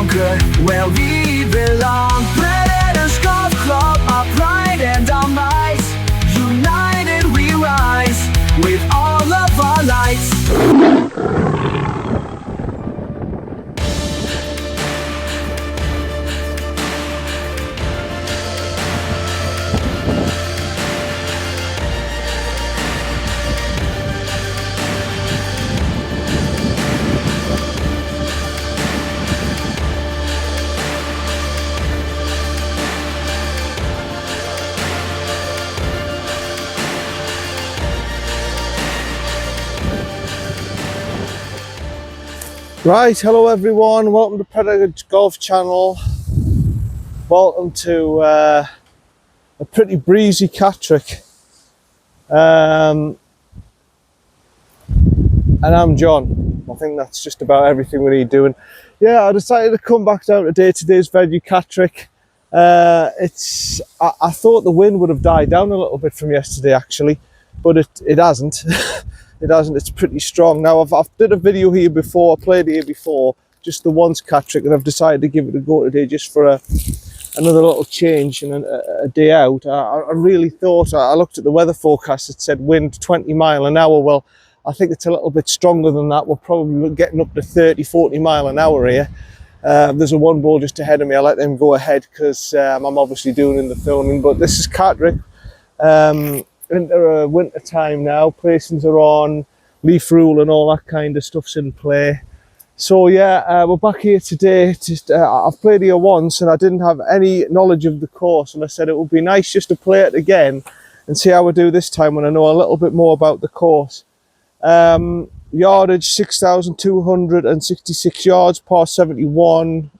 conquer where we belong. Catterick Golf Club, our pride and our might. United we rise with all of our lights. Right, hello everyone, welcome to Catterick Golf Channel. Welcome to a pretty breezy Catterick. And I'm John. I think that's just about everything we need doing. Yeah, I decided to come back down today. Today's venue, Catterick. I thought the wind would have died down a little bit from yesterday actually, but it hasn't. It hasn't. It's pretty strong. Now I've did a video here before. I played here before, just the once Catterick, and I've decided to give it a go today just for another little change and a day out. I really thought, I looked at the weather forecast. It said wind 20 mile an hour. Well, I think it's a little bit stronger than that. We're probably getting up to 30, 40 mile an hour here. There's a one ball just ahead of me. I let them go ahead because I'm obviously doing the filming. But this is Catterick. Into winter time now, placings are on, leaf rule and all that kind of stuff's in play. So yeah, we're back here today. I've played here once and I didn't have any knowledge of the course, and I said it would be nice just to play it again and see how we do this time when I know a little bit more about the course. Yardage 6,266 yards, par 71,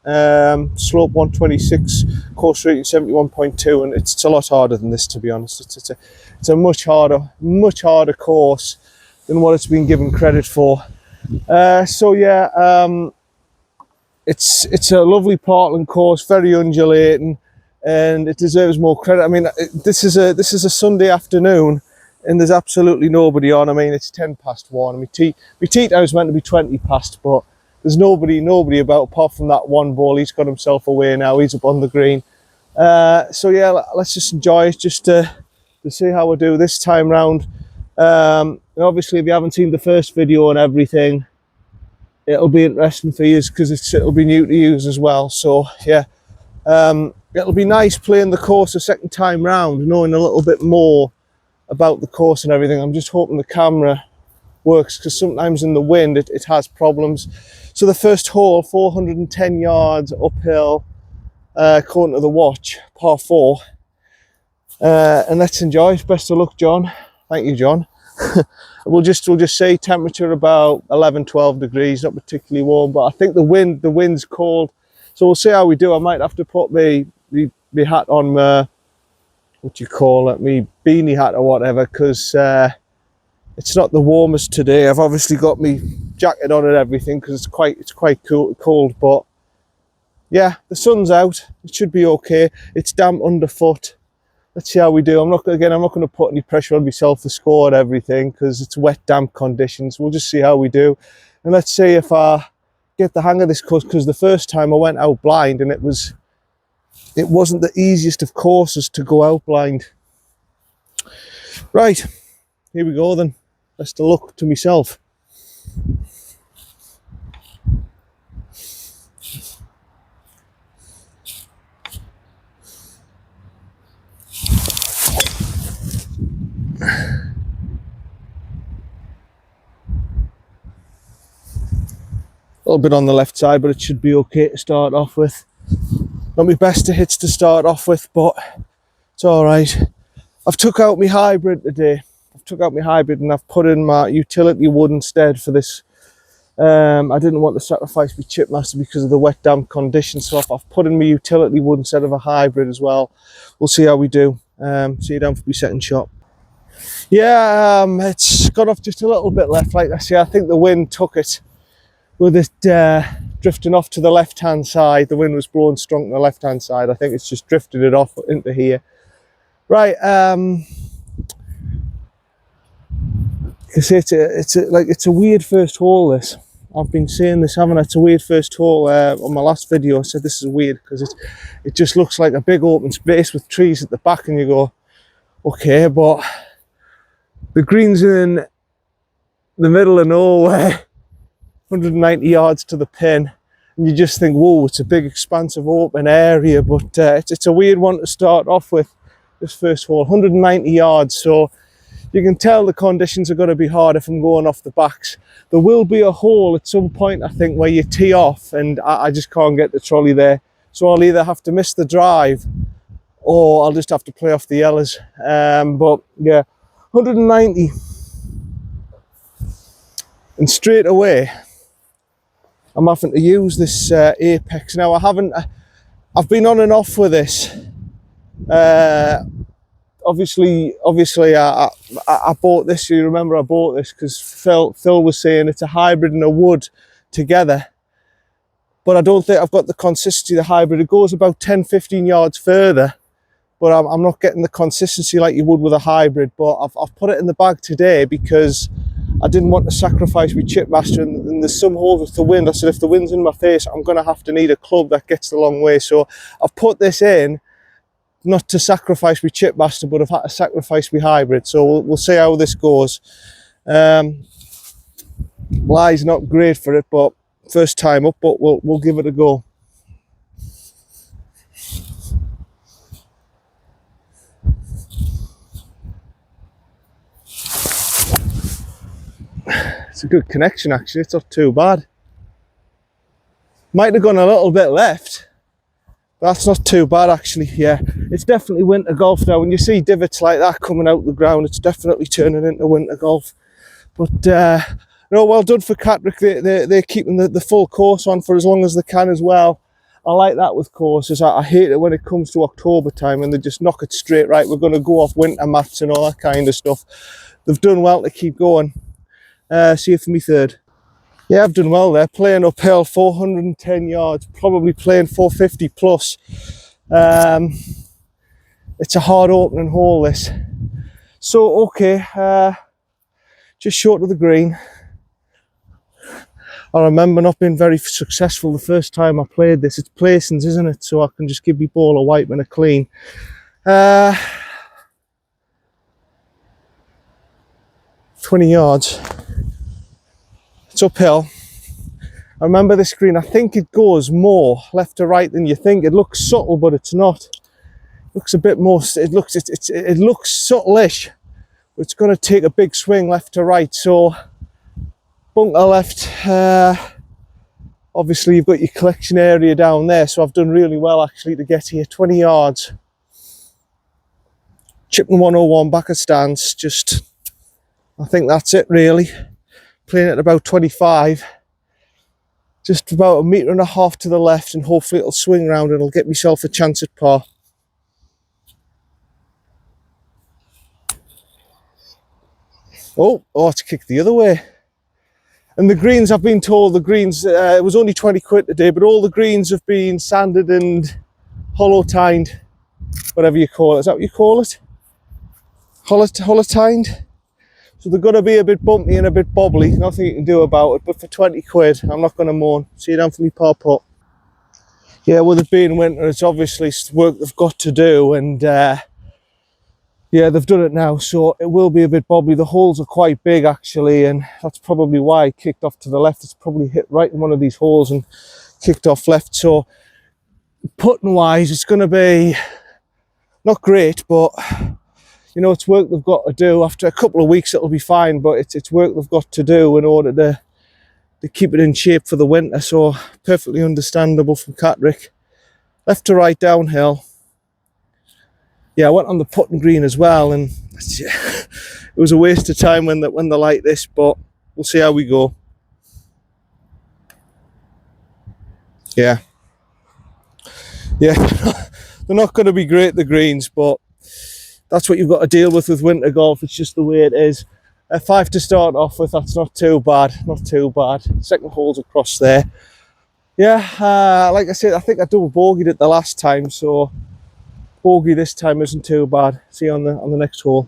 slope 126, course rating 71.2, and it's a lot harder than this, to be honest. It's a much harder course than what it's been given credit for. So yeah, it's a lovely Parkland course, very undulating, and it deserves more credit. I mean, this is a Sunday afternoon, and there's absolutely nobody on. I mean, it's 10 past 1. I mean, my tee time was meant to be 20 past, but there's nobody about apart from that one ball. He's got himself away now. He's up on the green. So yeah, let's just enjoy it, just to see how we do this time round. And obviously, if you haven't seen the first video and everything, it'll be interesting for you because it'll be new to you as well. So yeah, it'll be nice playing the course a second time round, knowing a little bit more about the course and everything. I'm just hoping the camera works because sometimes in the wind it has problems. So the first hole, 410 yards uphill, according to the watch, par 4. And let's enjoy it. Best of luck, John. Thank you, John. we'll just say temperature about 11-12 degrees, not particularly warm, but I think the wind's cold, so we'll see how we do. I might have to put my hat on, what do you call it, me beanie hat or whatever, because it's not the warmest today. I've obviously got me jacket on and everything because it's quite cold, but yeah, the sun's out. It should be okay. It's damp underfoot. Let's see how we do. I'm not going to put any pressure on myself to score and everything because it's wet, damp conditions. We'll just see how we do, and let's see if I get the hang of this course, because the first time I went out blind and it wasn't the easiest of courses to go out blind. Right, here we go then. Best of luck to myself. A little bit on the left side, but it should be okay to start off with. Not my best of hits to start off with, but it's all right. I've took out my hybrid today. And I've put in my utility wood instead for this. I didn't want to sacrifice my Chipmaster because of the wet, damp conditions, so I've put in my utility wood instead of a hybrid as well. We'll see how we do. See you down for my second shot. Yeah, it's got off just a little bit left. Like I say, I think the wind took it with it drifting off to the left-hand side. The wind was blowing strong to the left-hand side. I think it's just drifted it off into here. Right, it's a weird first hole, this. I've been saying this, haven't I? It's a weird first hole. On my last video I said this is weird because it just looks like a big open space with trees at the back, and you go, okay, but the green's in the middle of nowhere, 190 yards to the pin, and you just think, whoa, it's a big expansive open area. But it's a weird one to start off with, this first hole. 190 yards, so you can tell the conditions are going to be hard if I'm going off the backs. There will be a hole at some point, I think, where you tee off, and I just can't get the trolley there, so I'll either have to miss the drive or I'll just have to play off the yellers. But yeah, 190, and straight away I'm having to use this Apex. Now I've been on and off with this. Obviously I bought this, you remember I bought this because Phil was saying it's a hybrid and a wood together, but I don't think I've got the consistency of the hybrid. It goes about 10-15 yards further, but I'm not getting the consistency like you would with a hybrid. But I've put it in the bag today because I didn't want to sacrifice my chipmaster, and there's some holes with the wind. I said if the wind's in my face, I'm going to have to need a club that gets the long way. So I've put this in, not to sacrifice my chipmaster, but I've had to sacrifice my hybrid. So we'll see how this goes. Lie's not great for it, but first time up, but we'll give it a go. It's a good connection actually, it's not too bad. Might have gone a little bit left. That's not too bad actually. Yeah, it's definitely winter golf now. When you see divots like that coming out the ground, it's definitely turning into winter golf. But no, well done for Catterick. They're keeping the full course on for as long as they can as well. I like that with courses. I hate it when it comes to October time and they just knock it straight. Right, we're going to go off winter mats and all that kind of stuff. They've done well to keep going. See you for me third. Yeah, I've done well there, playing uphill, 410 yards, probably playing 450 plus. It's a hard opening hole, this. So, okay, just short of the green. I remember not being very successful the first time I played this. It's placings, isn't it? So I can just give me ball a wipe and a clean. 20 yards. It's uphill. I remember this green, I think it goes more left to right than you think. It looks subtle, but it's not. It looks a bit more, it looks subtleish, but it's going to take a big swing left to right. So bunker left. Obviously you've got your collection area down there, so I've done really well actually to get here. 20 yards. Chipping 101, back of stance, just, I think that's it really. Playing at about 25, just about 1.5 meters to the left, and hopefully it'll swing round and it'll get myself a chance at par. Oh, it's kicked the other way. And the greens, I've been told the greens, it was only 20 quid today, but all the greens have been sanded and hollow tined, whatever you call it. Is that what you call it? Hollow tined? So they're going to be a bit bumpy and a bit bobbly, nothing you can do about it, but for 20 quid, I'm not going to moan. See you down for me par putt. Yeah, with it being winter, it's obviously work they've got to do, and yeah, they've done it now, so it will be a bit bobbly. The holes are quite big actually, and that's probably why it kicked off to the left. It's probably hit right in one of these holes and kicked off left. So putting wise, it's going to be not great, but you know, it's work they've got to do. After a couple of weeks it'll be fine, but it's work they've got to do in order to keep it in shape for the winter. So perfectly understandable from Catterick. Left to right downhill. Yeah, I went on the putting green as well, and it was a waste of time when they're like this, but we'll see how we go. Yeah, they're not going to be great, the greens, but that's what you've got to deal with winter golf. It's just the way it is. 5 to start off with, that's not too bad, not too bad. Second hole's across there. Yeah, like I said, I think I double bogeyed it the last time, so bogey this time isn't too bad. See you on the next hole.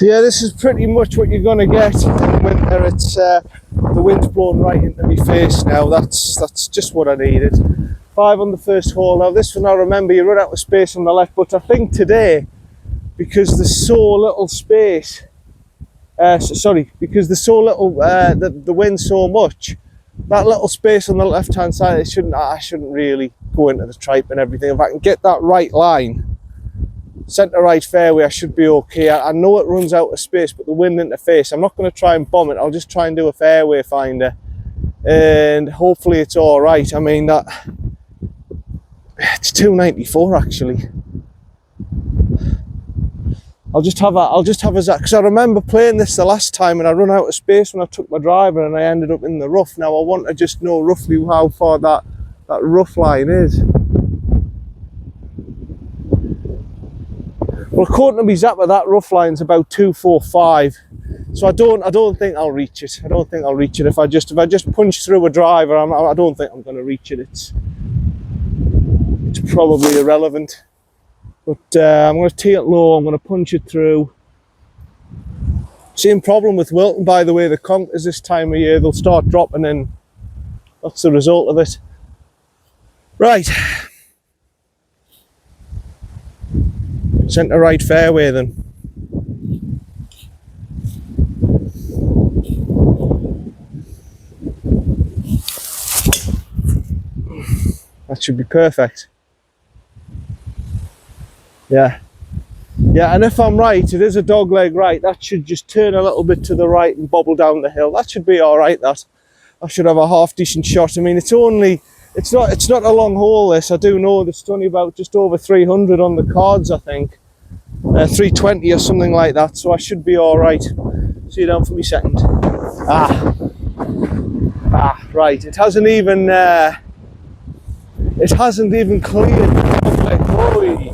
So yeah, this is pretty much what you're gonna get in winter. It's the wind's blowing right into my face now. That's just what I needed. 5 on the first hole. Now this one, I remember you run out of space on the left, but I think today, because there's so little space, because there's so little, the wind so much, that little space on the left hand side, I shouldn't really go into the tripe and everything. If I can get that right line, centre right fairway, I should be okay. I know it runs out of space, but the wind in the face, I'm not going to try and bomb it. I'll just try and do a fairway finder, and hopefully it's all right. I mean, that it's 294 actually. I'll just have a zap, because I remember playing this the last time and I run out of space when I took my driver and I ended up in the rough. Now I want to just know roughly how far that rough line is. Well, according to me Zappa, that rough line's about 245. So I don't think I'll reach it. I don't think I'll reach it. If I just punch through a driver, I don't think I'm going to reach it. It's probably irrelevant. But I'm going to tee it low, I'm going to punch it through. Same problem with Wilton, by the way, the conkers this time of year, they'll start dropping in. That's the result of it. Right. Centre right fairway then. That should be perfect. Yeah, and if I'm right, it is a dog leg right. That should just turn a little bit to the right and bobble down the hill. That should be all right. That I should have a half decent shot. I mean, it's not a long hole. This, I do know. There's only about just over 300 on the cards, I think, 320 or something like that. So I should be all right. See you down for me second. Right. It hasn't even cleared the dog leg. Holy.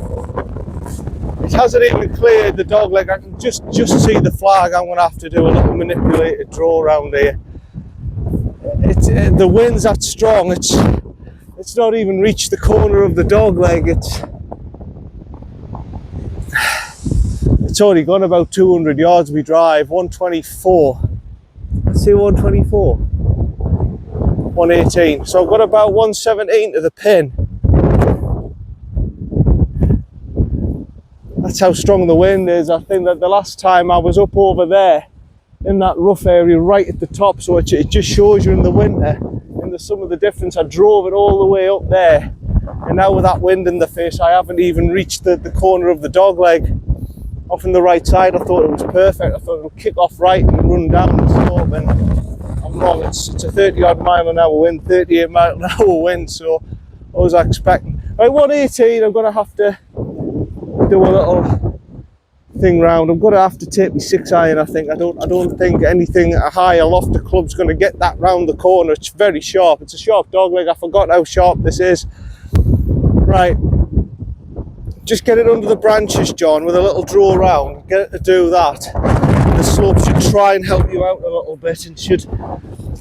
It hasn't even cleared the dog leg. I can just see the flag. I'm going to have to do a little manipulated draw around here. The wind's that strong. It's not even reached the corner of the dog leg. It's already gone about 200 yards. We drive 124. Let's see, 124, 118. So I've got about 117 to the pin. That's how strong the wind is. I think that the last time I was up over there in that rough area right at the top, so it just shows you in the winter, in the sum of the difference. I drove it all the way up there, and now with that wind in the face, I haven't even reached the corner of the dog leg. Off on the right side, I thought it was perfect. I thought it would kick off right and run down the slope, and I'm wrong. It's a 30 odd mile an hour wind, 38 mile an hour wind, so I was expecting. Right, 118, I'm going to have to do a little thing round. I'm going to have to take my 6-iron, I think. I don't think anything higher lofter club's going to get that round the corner. It's very sharp. It's a sharp dog leg. I forgot how sharp this is. Right. Just get it under the branches, John, with a little draw round. Get it to do that. The slope should try and help you out a little bit, and it's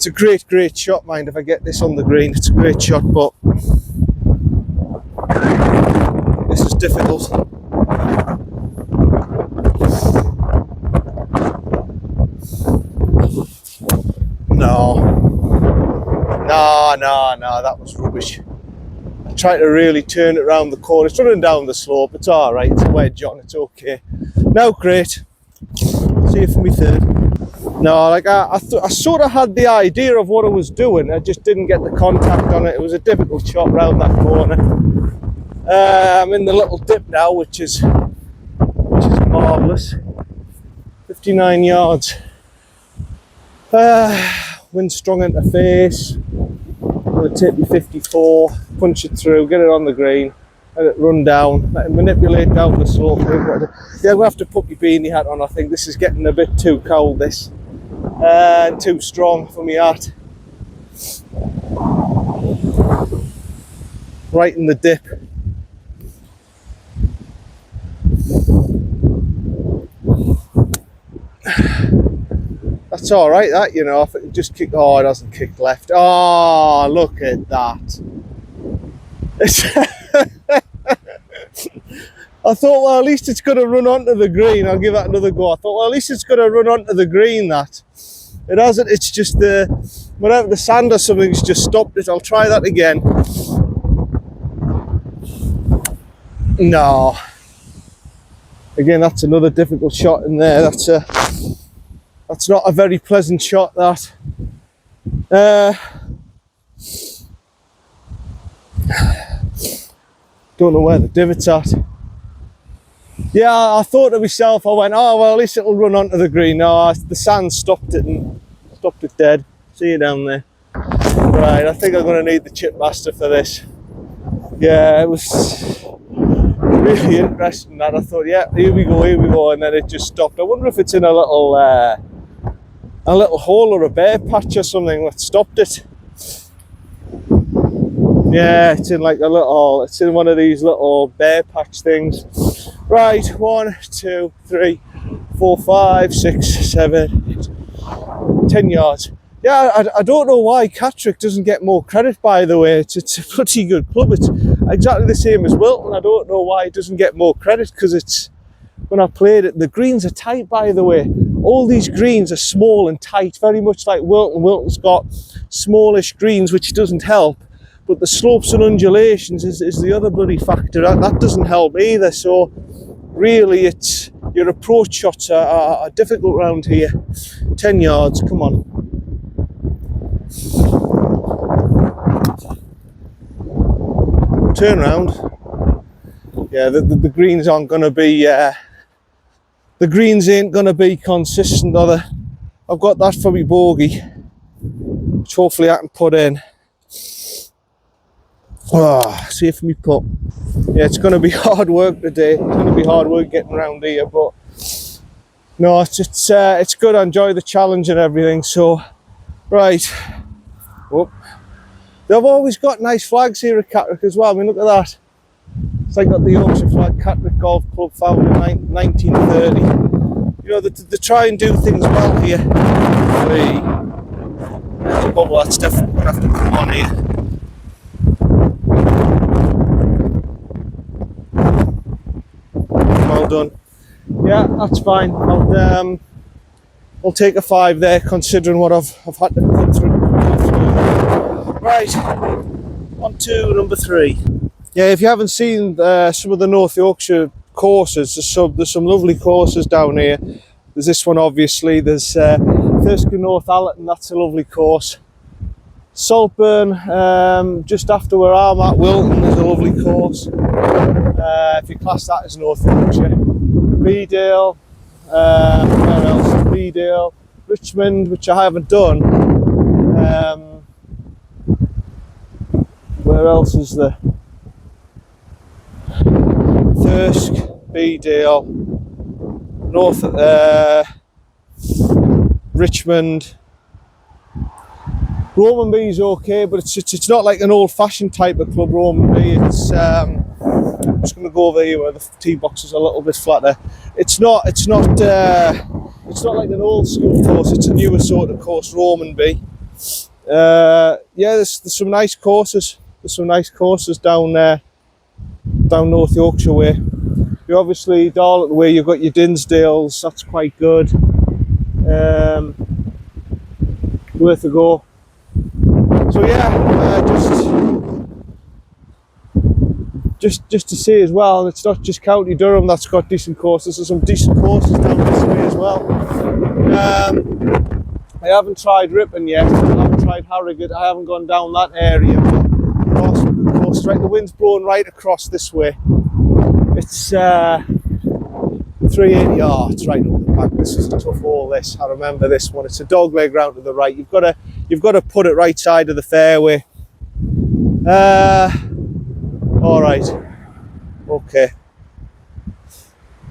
a great shot, mind, if I get this on the green. It's a great shot, but this is difficult. No, that was rubbish. I tried to really turn it around the corner. It's running down the slope. It's all right. It's a wedge on. It's okay. No, great. See you for me third. No, like I sort of had the idea of what I was doing. I just didn't get the contact on it. It was a difficult shot round that corner. I'm in the little dip now, which is marvellous. 59 yards. Wind strong into face. I'm going to take me 54, punch it through, get it on the green, let it run down, let it manipulate down the slope. Yeah, I'm going to have to put my beanie hat on. I think this is getting a bit too cold, this, and too strong for me hat. Right in the dip. That's all right, that, you know, if it just kick. Oh, it doesn't kick left. Oh, look at that. I thought, well, at least it's going to run onto the green. I'll give that another go. I thought, well, at least it's going to run onto the green, that. It hasn't, it's just whatever, the sand or something's just stopped it. I'll try that again. No. Again, that's another difficult shot in there. That's not a very pleasant shot, that. Don't know where the divot's at. Yeah, I thought to myself, I went, oh, well, at least it'll run onto the green. No, the sand stopped it and stopped it dead. See you down there. Right, I think I'm going to need the chip master for this. Yeah, it was really interesting that. I thought, yeah, here we go, and then it just stopped. I wonder if it's in a little hole or a bare patch or something that stopped it. Yeah, it's in like it's in one of these little bare patch things. Right, 1, 2, 3, 4, 5, 6, 7, 8, 10 yards. Yeah, I don't know why Catterick doesn't get more credit, by the way. It's a pretty good club. It's exactly the same as Wilton. I don't know why it doesn't get more credit, because when I played it, the greens are tight, by the way. All these greens are small and tight, very much like Wilton. Wilton's got smallish greens, which doesn't help. But the slopes and undulations is the other bloody factor. That doesn't help either. So really, your approach shots are difficult around here. 10 yards, come on. Turn round. Yeah, the greens aren't going to be. The greens ain't going to be consistent, are they? I've got that for me bogey, which hopefully I can put in. See if me putt. Yeah, it's going to be hard work today. It's going to be hard work getting around here, but no, it's good. I enjoy the challenge and everything. So, right. Oh. They've always got nice flags here at Catterick as well. I mean, look at that. It's like got the Yorkshire flag, Catterick Golf Club, founded in 1930. You know, they try and do things well here. There's a bubble, that's definitely going to have to come on here. Well done. Yeah, that's fine. I'll take a 5 there, considering what I've had to put through. Right, on to number 3. Yeah, if you haven't seen some of the North Yorkshire courses, there's some lovely courses down here. There's this one, obviously. There's Thirsk North Allerton, that's a lovely course. Saltburn, just after where I'm at, Wilton, is a lovely course. If you class that as North Yorkshire. Beedale, where else? Beedale, Richmond, which I haven't done. Where else is there? Thirsk, Beedale, North, Richmond. Romanby's okay, but it's not like an old-fashioned type of club. Romanby, I'm just going to go over here where the tee box is a little bit flatter. It's not like an old school course. It's a newer sort of course, Romanby. Yeah, there's some nice courses. There's some nice courses down there, down North Yorkshire way. You obviously Darlington way, you've got your Dinsdales. That's quite good. Worth a go. So yeah, just to say as well, it's not just County Durham that's got decent courses. There's some decent courses down this way as well. I haven't tried Ripon yet. I haven't tried Harrogate. I haven't gone down that area. But some good courses. Right, the wind's blowing right across this way. It's 380 yards right up the back. This is a tough hole. This, I remember this one. It's a dog leg round to the right. You've got to put it right side of the fairway. All right. Okay.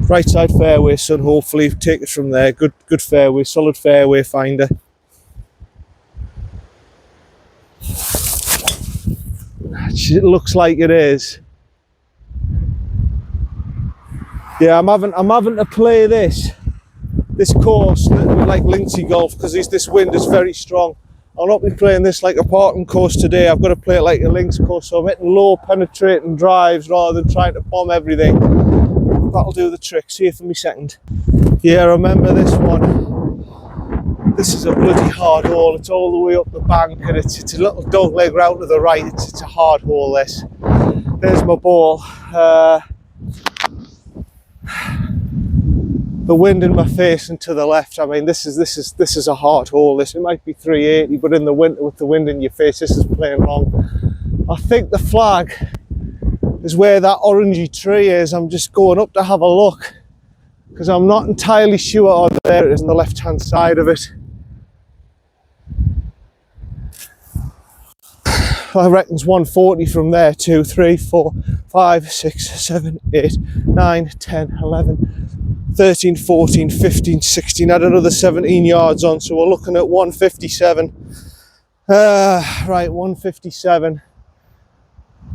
Right side fairway, son. Hopefully, take it from there. Good fairway, solid fairway finder. It looks like it is. Yeah, I'm having to play this course like Linksey Golf because this wind is very strong. I'll not be playing this like a Parkland course today. I've got to play it like a links course, so I'm hitting low penetrating drives rather than trying to bomb everything. that'll do the trick. See it for me second. Yeah, I remember this one. This is a bloody hard hole. It's all the way up the bank, and it's a little dog leg round to the right. It's a hard hole, this. There's my ball. The wind in my face and to the left. I mean, this is a hard hole. It might be 380, but in the winter with the wind in your face, this is playing wrong. I think the flag is where that orangey tree is. I'm just going up to have a look because I'm not entirely sure. Oh, there it is on the left-hand side of it. I reckon it's 140 from there. 2, 3, 4, 5, 6, 7, 8, 9, 10, 11, 13, 14, 15, 16. Add another 17 yards on, so we're looking at 157. Right, 157.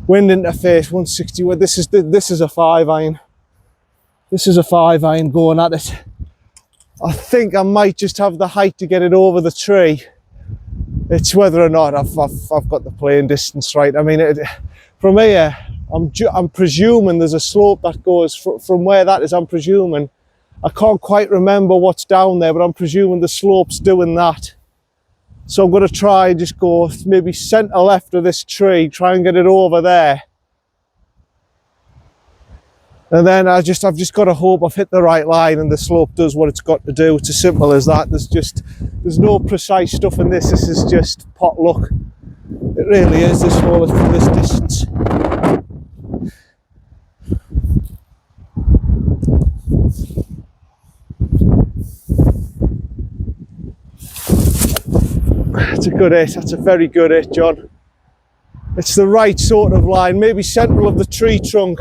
Wind interface 160. Well, this is a 5-iron. This is a 5-iron going at it. I think I might just have the height to get it over the tree. It's whether or not I've got the playing distance right. I mean, from here, I'm presuming there's a slope that goes from where that is. I'm presuming. I can't quite remember what's down there, but I'm presuming the slope's doing that. So I'm going to try and just go maybe centre left of this tree, try and get it over there. And then I've just got to hope I've hit the right line and the slope does what it's got to do. It's as simple as that. There's no precise stuff in this. This is just pot luck. It really is, this hole from this distance. That's a good hit. That's a very good hit, John. It's the right sort of line, maybe central of the tree trunk.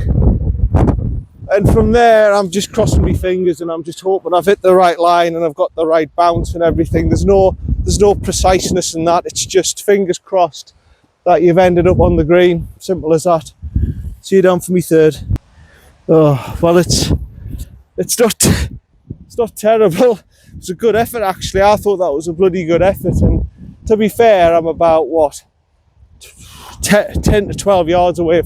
And from there, I'm just crossing my fingers and I'm just hoping I've hit the right line and I've got the right bounce and everything. There's no preciseness in that. It's just fingers crossed that you've ended up on the green. Simple as that. See you down for me third. Oh, well, it's not terrible. It's a good effort, actually. I thought that was a bloody good effort. And to be fair, I'm about, what, 10 to 12 yards away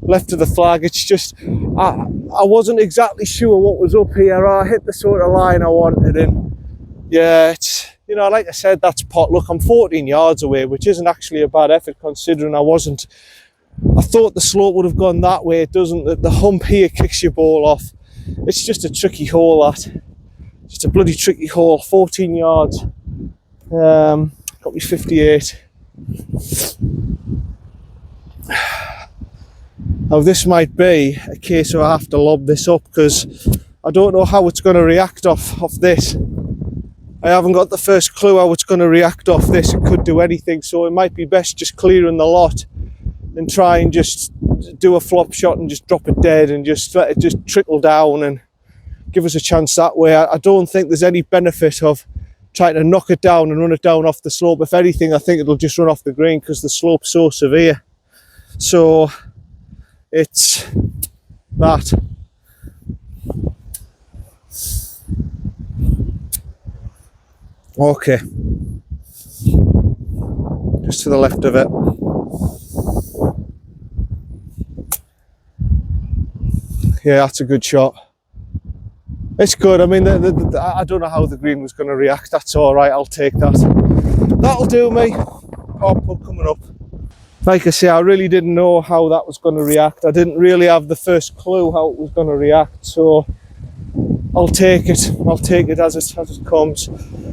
left of the flag. It's just, I wasn't exactly sure what was up here. I hit the sort of line I wanted, and yeah, it's, you know, like I said, that's pot luck. I'm 14 yards away, which isn't actually a bad effort considering I thought the slope would have gone that way. It doesn't. The hump here kicks your ball off. It's just a tricky hole, that. Just a bloody tricky hole. 14 yards. Got me 58. Now this might be a case where I have to lob this up because I don't know how it's going to react off this. I haven't got the first clue how it's going to react off this. It could do anything, so it might be best just clearing the lot and try and just do a flop shot and just drop it dead and just let it just trickle down and give us a chance that way. I don't think there's any benefit of trying to knock it down and run it down off the slope. If anything, I think it'll just run off the green because the slope's so severe. So it's that. Okay. Just to the left of it. Yeah, that's a good shot. It's good. I mean, I don't know how the green was going to react. That's all right. I'll take that. That'll do me. Pop coming up. Like I say, I really didn't know how that was going to react. I didn't really have the first clue how it was going to react. So I'll take it. I'll take it as it comes.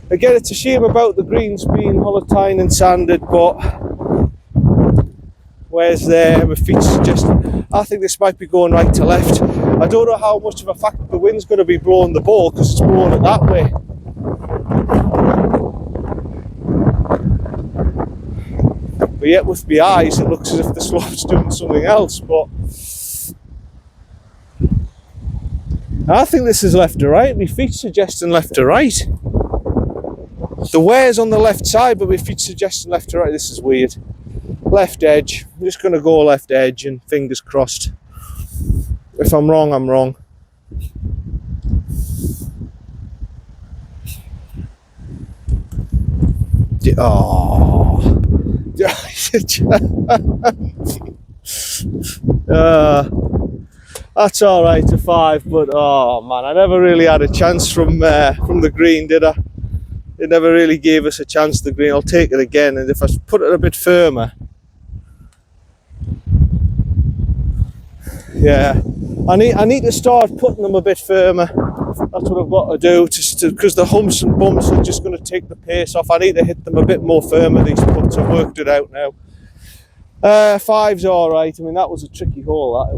Again, it's a shame about the greens being holotine and sanded, but where's there? My feet suggest. I think this might be going right to left. I don't know how much of a factor the wind's going to be blowing the ball because it's blowing it that way. But yet with my eyes it looks as if the slope's doing something else, but I think this is left to right. My feet's suggesting left to right. The wear's on the left side, but my feet's suggesting left to right. This is weird. Left edge. I'm just going to go left edge and fingers crossed. If I'm wrong, I'm wrong. Oh. That's all right, a 5, but oh man, I never really had a chance from the green, did I? It never really gave us a chance, the green. I'll take it again, and if I put it a bit firmer, yeah, I need to start putting them a bit firmer. That's what I've got to do, just because the humps and bumps are just going to take the pace off. I need to hit them a bit more firmer, these putts. I've worked it out now. 5's all right. I mean, that was a tricky hole. That it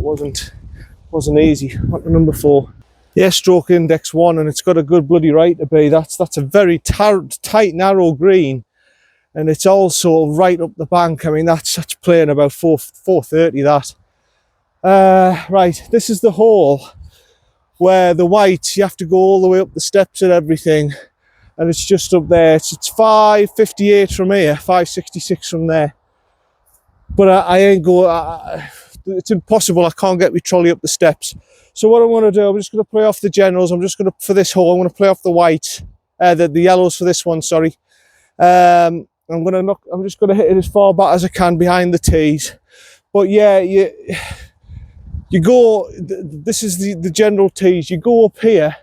wasn't easy. On to number 4. Yeah, stroke index 1, and it's got a good bloody right to be. That's a very tight, narrow green, and it's also right up the bank. I mean, that's playing about 430. That. Right, this is the hole where the whites, you have to go all the way up the steps and everything, and it's just up there. It's 558 from here, 566 from there. But I ain't go. It's impossible. I can't get my trolley up the steps. So what I'm going to do, I'm just going to play off the generals. I'm just going to, for this hole, I'm going to play off the whites, the yellows for this one. Sorry. I'm just going to hit it as far back as I can behind the tees. But yeah, you go. This is the general tees. You go up here,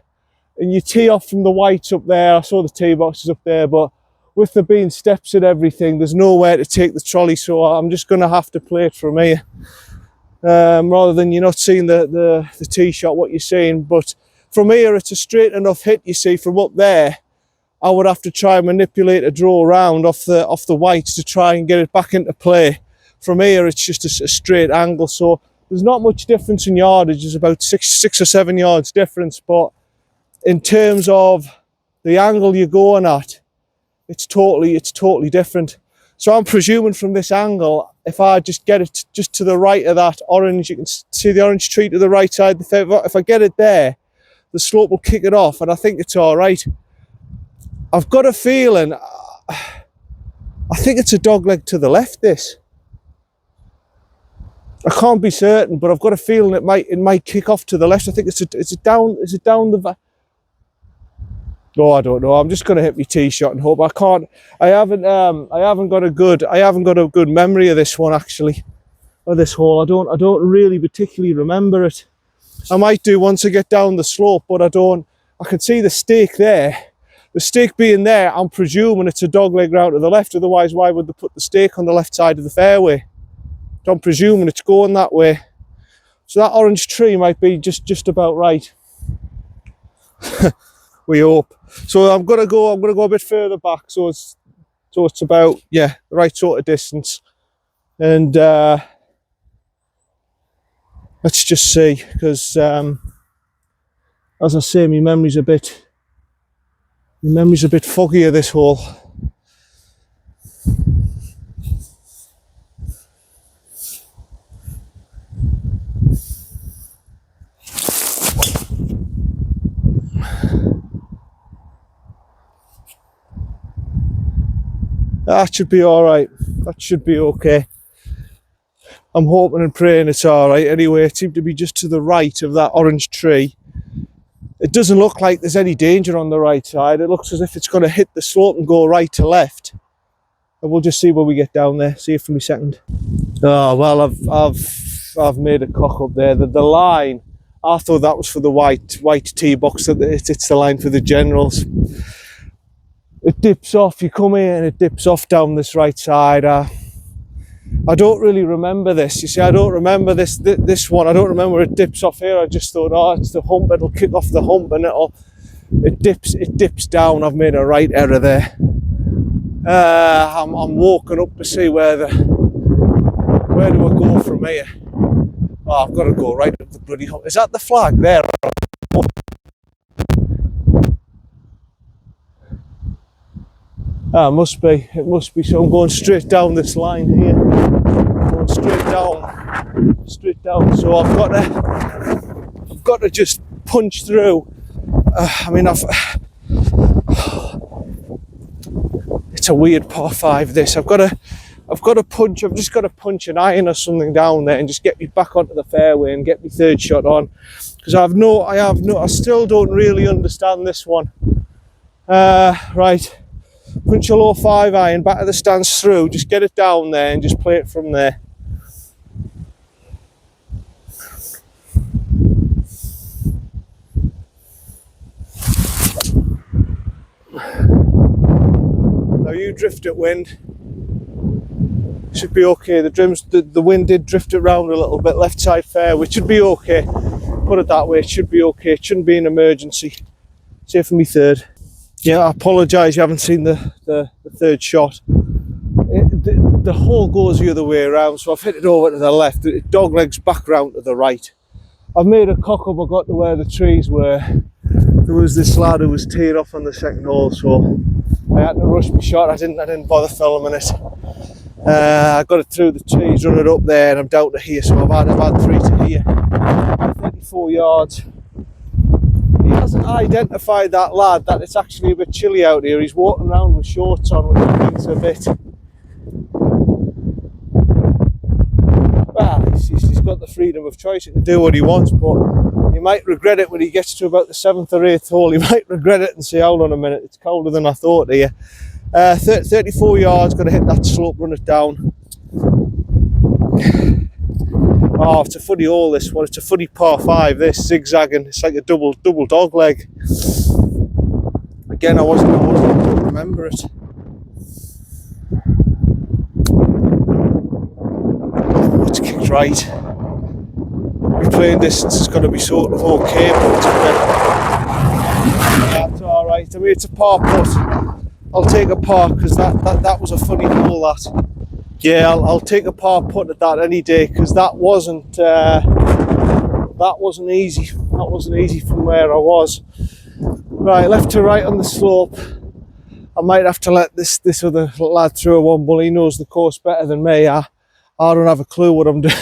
and you tee off from the whites up there. I saw the tee boxes up there, but with there being steps and everything, there's nowhere to take the trolley. So I'm just going to have to play it from here. Rather than you're not seeing the tee shot, what you're seeing. But from here, it's a straight enough hit. You see, from up there, I would have to try and manipulate a draw around off the whites to try and get it back into play. From here, it's just a straight angle. So there's not much difference in yardage. There's about six or 7 yards difference. But in terms of the angle you're going at, it's totally different. So I'm presuming from this angle, if I just get it just to the right of that orange, you can see the orange tree to the right side. If I get it there, the slope will kick it off, and I think it's all right. I've got a feeling, I think it's a dogleg to the left, this. I can't be certain, but I've got a feeling it might kick off to the left. I think is it down the... Oh, I don't know. I'm just going to hit my tee shot and hope. I haven't got a good memory of this one, actually, of this hole. I don't really particularly remember it. I might do once I get down the slope, but I can see the stake there. The stake being there, I'm presuming it's a dogleg round to the left. Otherwise, why would they put the stake on the left side of the fairway? So I'm presuming it's going that way. So that orange tree might be just about right. We hope. So I'm gonna go a bit further back, so it's about, yeah, the right sort of distance. And let's just see, because as I say, my memory's a bit foggy of this hole. That should be all right. That should be okay. I'm hoping and praying it's all right. Anyway, it seemed to be just to the right of that orange tree. It doesn't look like there's any danger on the right side. It looks as if it's going to hit the slope and go right to left. And we'll just see where we get down there. See you for me second. Oh well, I've made a cock up there. The line, I thought that was for the white tee box. It's the line for the generals. It dips off. You come here and it dips off down this right side. I don't really remember this. You see, I don't remember this one. I don't remember it dips off here. I just thought, oh, it's the hump. It'll kick off the hump and it dips down. I've made a right error there. I'm walking up to see where do I go from here? Oh, I've got to go right up the bloody hump. Is that the flag there? Ah, it must be. So I'm going straight down this line here. Going straight down. So I've got to just punch through. I mean, it's a weird par 5. This I've got to punch. I've just got to punch an iron or something down there and just get me back onto the fairway and get my third shot on. Because I still don't really understand this one. Right. Punch a low 5 iron, back of the stance through, just get it down there and just play it from there. you drift at wind. Should be okay. The wind did drift it round a little bit, left side fair, which should be okay. Put it that way, it should be okay. It shouldn't be an emergency. Safe for me third. Yeah, I apologise you haven't seen the third shot. The hole goes the other way around, so I've hit it over to the left. It dog legs back round to the right. I've made a cock up. I got to where the trees were. There was this lad who was teed off on the second hole, so I had to rush my shot. I didn't bother filming it. I got it through the trees, run it up there, and I'm down to here. So I've had 3 to here. 34 yards. He hasn't identified that lad that it's actually a bit chilly out here. He's walking around with shorts on, which I think's a bit. Well, he's got the freedom of choice. He can do what he wants, but he might regret it when he gets to about the 7th or 8th hole. He might regret it and say, hold on a minute, it's colder than I thought here. 34 yards, got to hit that slope, run it down. Oh, it's a funny hole, this one. It's a funny par 5, this, zigzagging. It's like a double dog leg. Again, I wasn't able to remember it. Oh, it's kicked right. Your playing distance is going to be sort of okay, but it's that's alright. I mean, it's a par putt. I'll take a par, because that was a funny hole, that. Yeah, I'll take a par putt at that any day, because that wasn't easy. That wasn't easy from where I was. Right, left to right on the slope. I might have to let this other lad through a one ball. He knows the course better than me. I don't have a clue what I'm doing.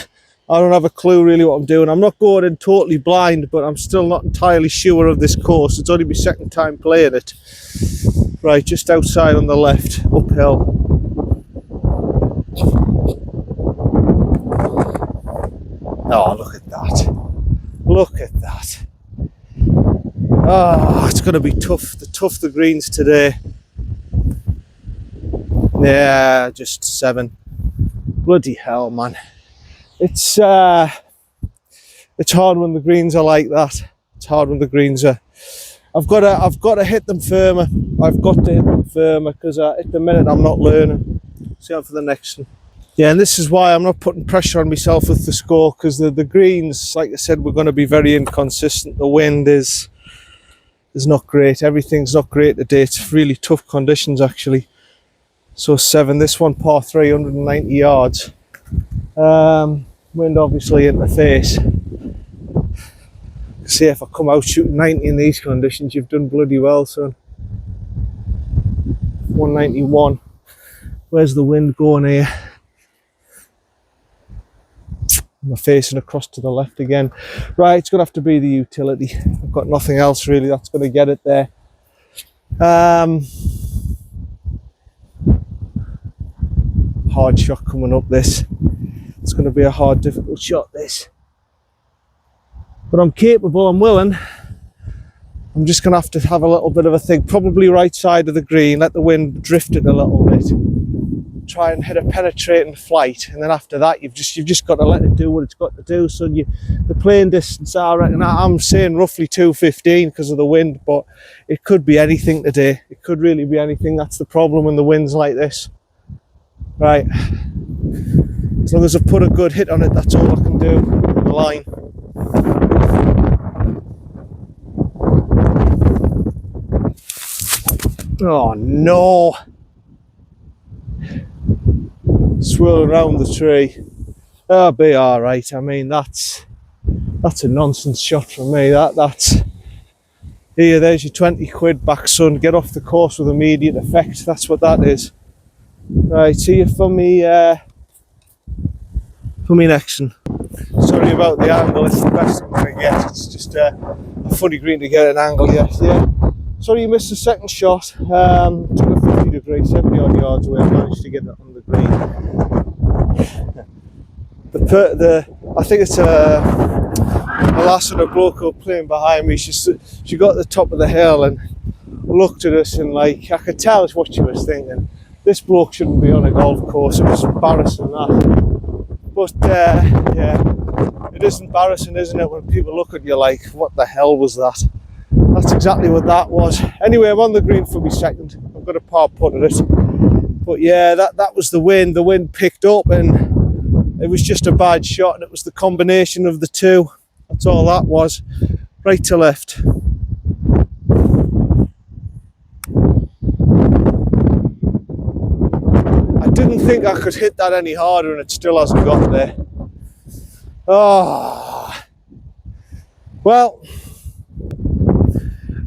I don't have a clue really what I'm doing. I'm not going in totally blind, but I'm still not entirely sure of this course. It's only my second time playing it. Right, just outside on the left, uphill. Oh, look at that. Look at that. Oh, it's going to be tough. The greens today. Yeah, just 7. Bloody hell, man. It's hard when the greens are like that. It's hard when the greens are. I've got to hit them firmer. I've got to hit them firmer, because at the minute I'm not learning. See on for the next one. Yeah, and this is why I'm not putting pressure on myself with the score, because the greens, like I said, we're going to be very inconsistent. The wind is not great. Everything's not great today. It's really tough conditions, actually. So 7. This one, par 3, 190 yards. Wind obviously in the face. See, if I come out shooting 90 in these conditions, you've done bloody well, son. 191. Where's the wind going here? I'm facing across to the left again. Right, it's going to have to be the utility. I've got nothing else really that's going to get it there. Hard shot coming up, this. It's going to be a hard, difficult shot, this. But I'm capable, I'm willing. I'm just going to have a little bit of a think. Probably right side of the green, let the wind drift it a little bit. Try and hit a penetrating flight, and then after that you've just got to let it do what it's got to do. So the playing distance, I reckon, I'm saying roughly 215 because of the wind, but it could be anything today. It could really be anything. That's the problem when the wind's like this. Right, as long as I put a good hit on it, that's all I can do in the line. Oh no! Swirl around the tree. That'll be all right. I mean, that's a nonsense shot from me. That's here. There's your 20 quid back, son. Get off the course with immediate effect. That's what that is. Right. See you for me next one. Sorry about the angle. It's the best I'm gonna get. It's just a funny green to get an angle. Yeah. Sorry you missed the second shot. Took a 50 degree, 70 odd yards away. I managed to get it on the green. I think it's a lass and a bloke who playing behind me. She got to the top of the hill and looked at us, and like I could tell what she was thinking. This bloke shouldn't be on a golf course. It was embarrassing, that. But yeah, it is embarrassing, isn't it, when people look at you like, what the hell was that? That's exactly what that was. Anyway, I'm on the green for my second. I've got a par putt at it. But yeah, that was the wind. The wind picked up and it was just a bad shot, and it was the combination of the two. That's all that was. Right to left. I didn't think I could hit that any harder, and it still hasn't got there. Oh. Well,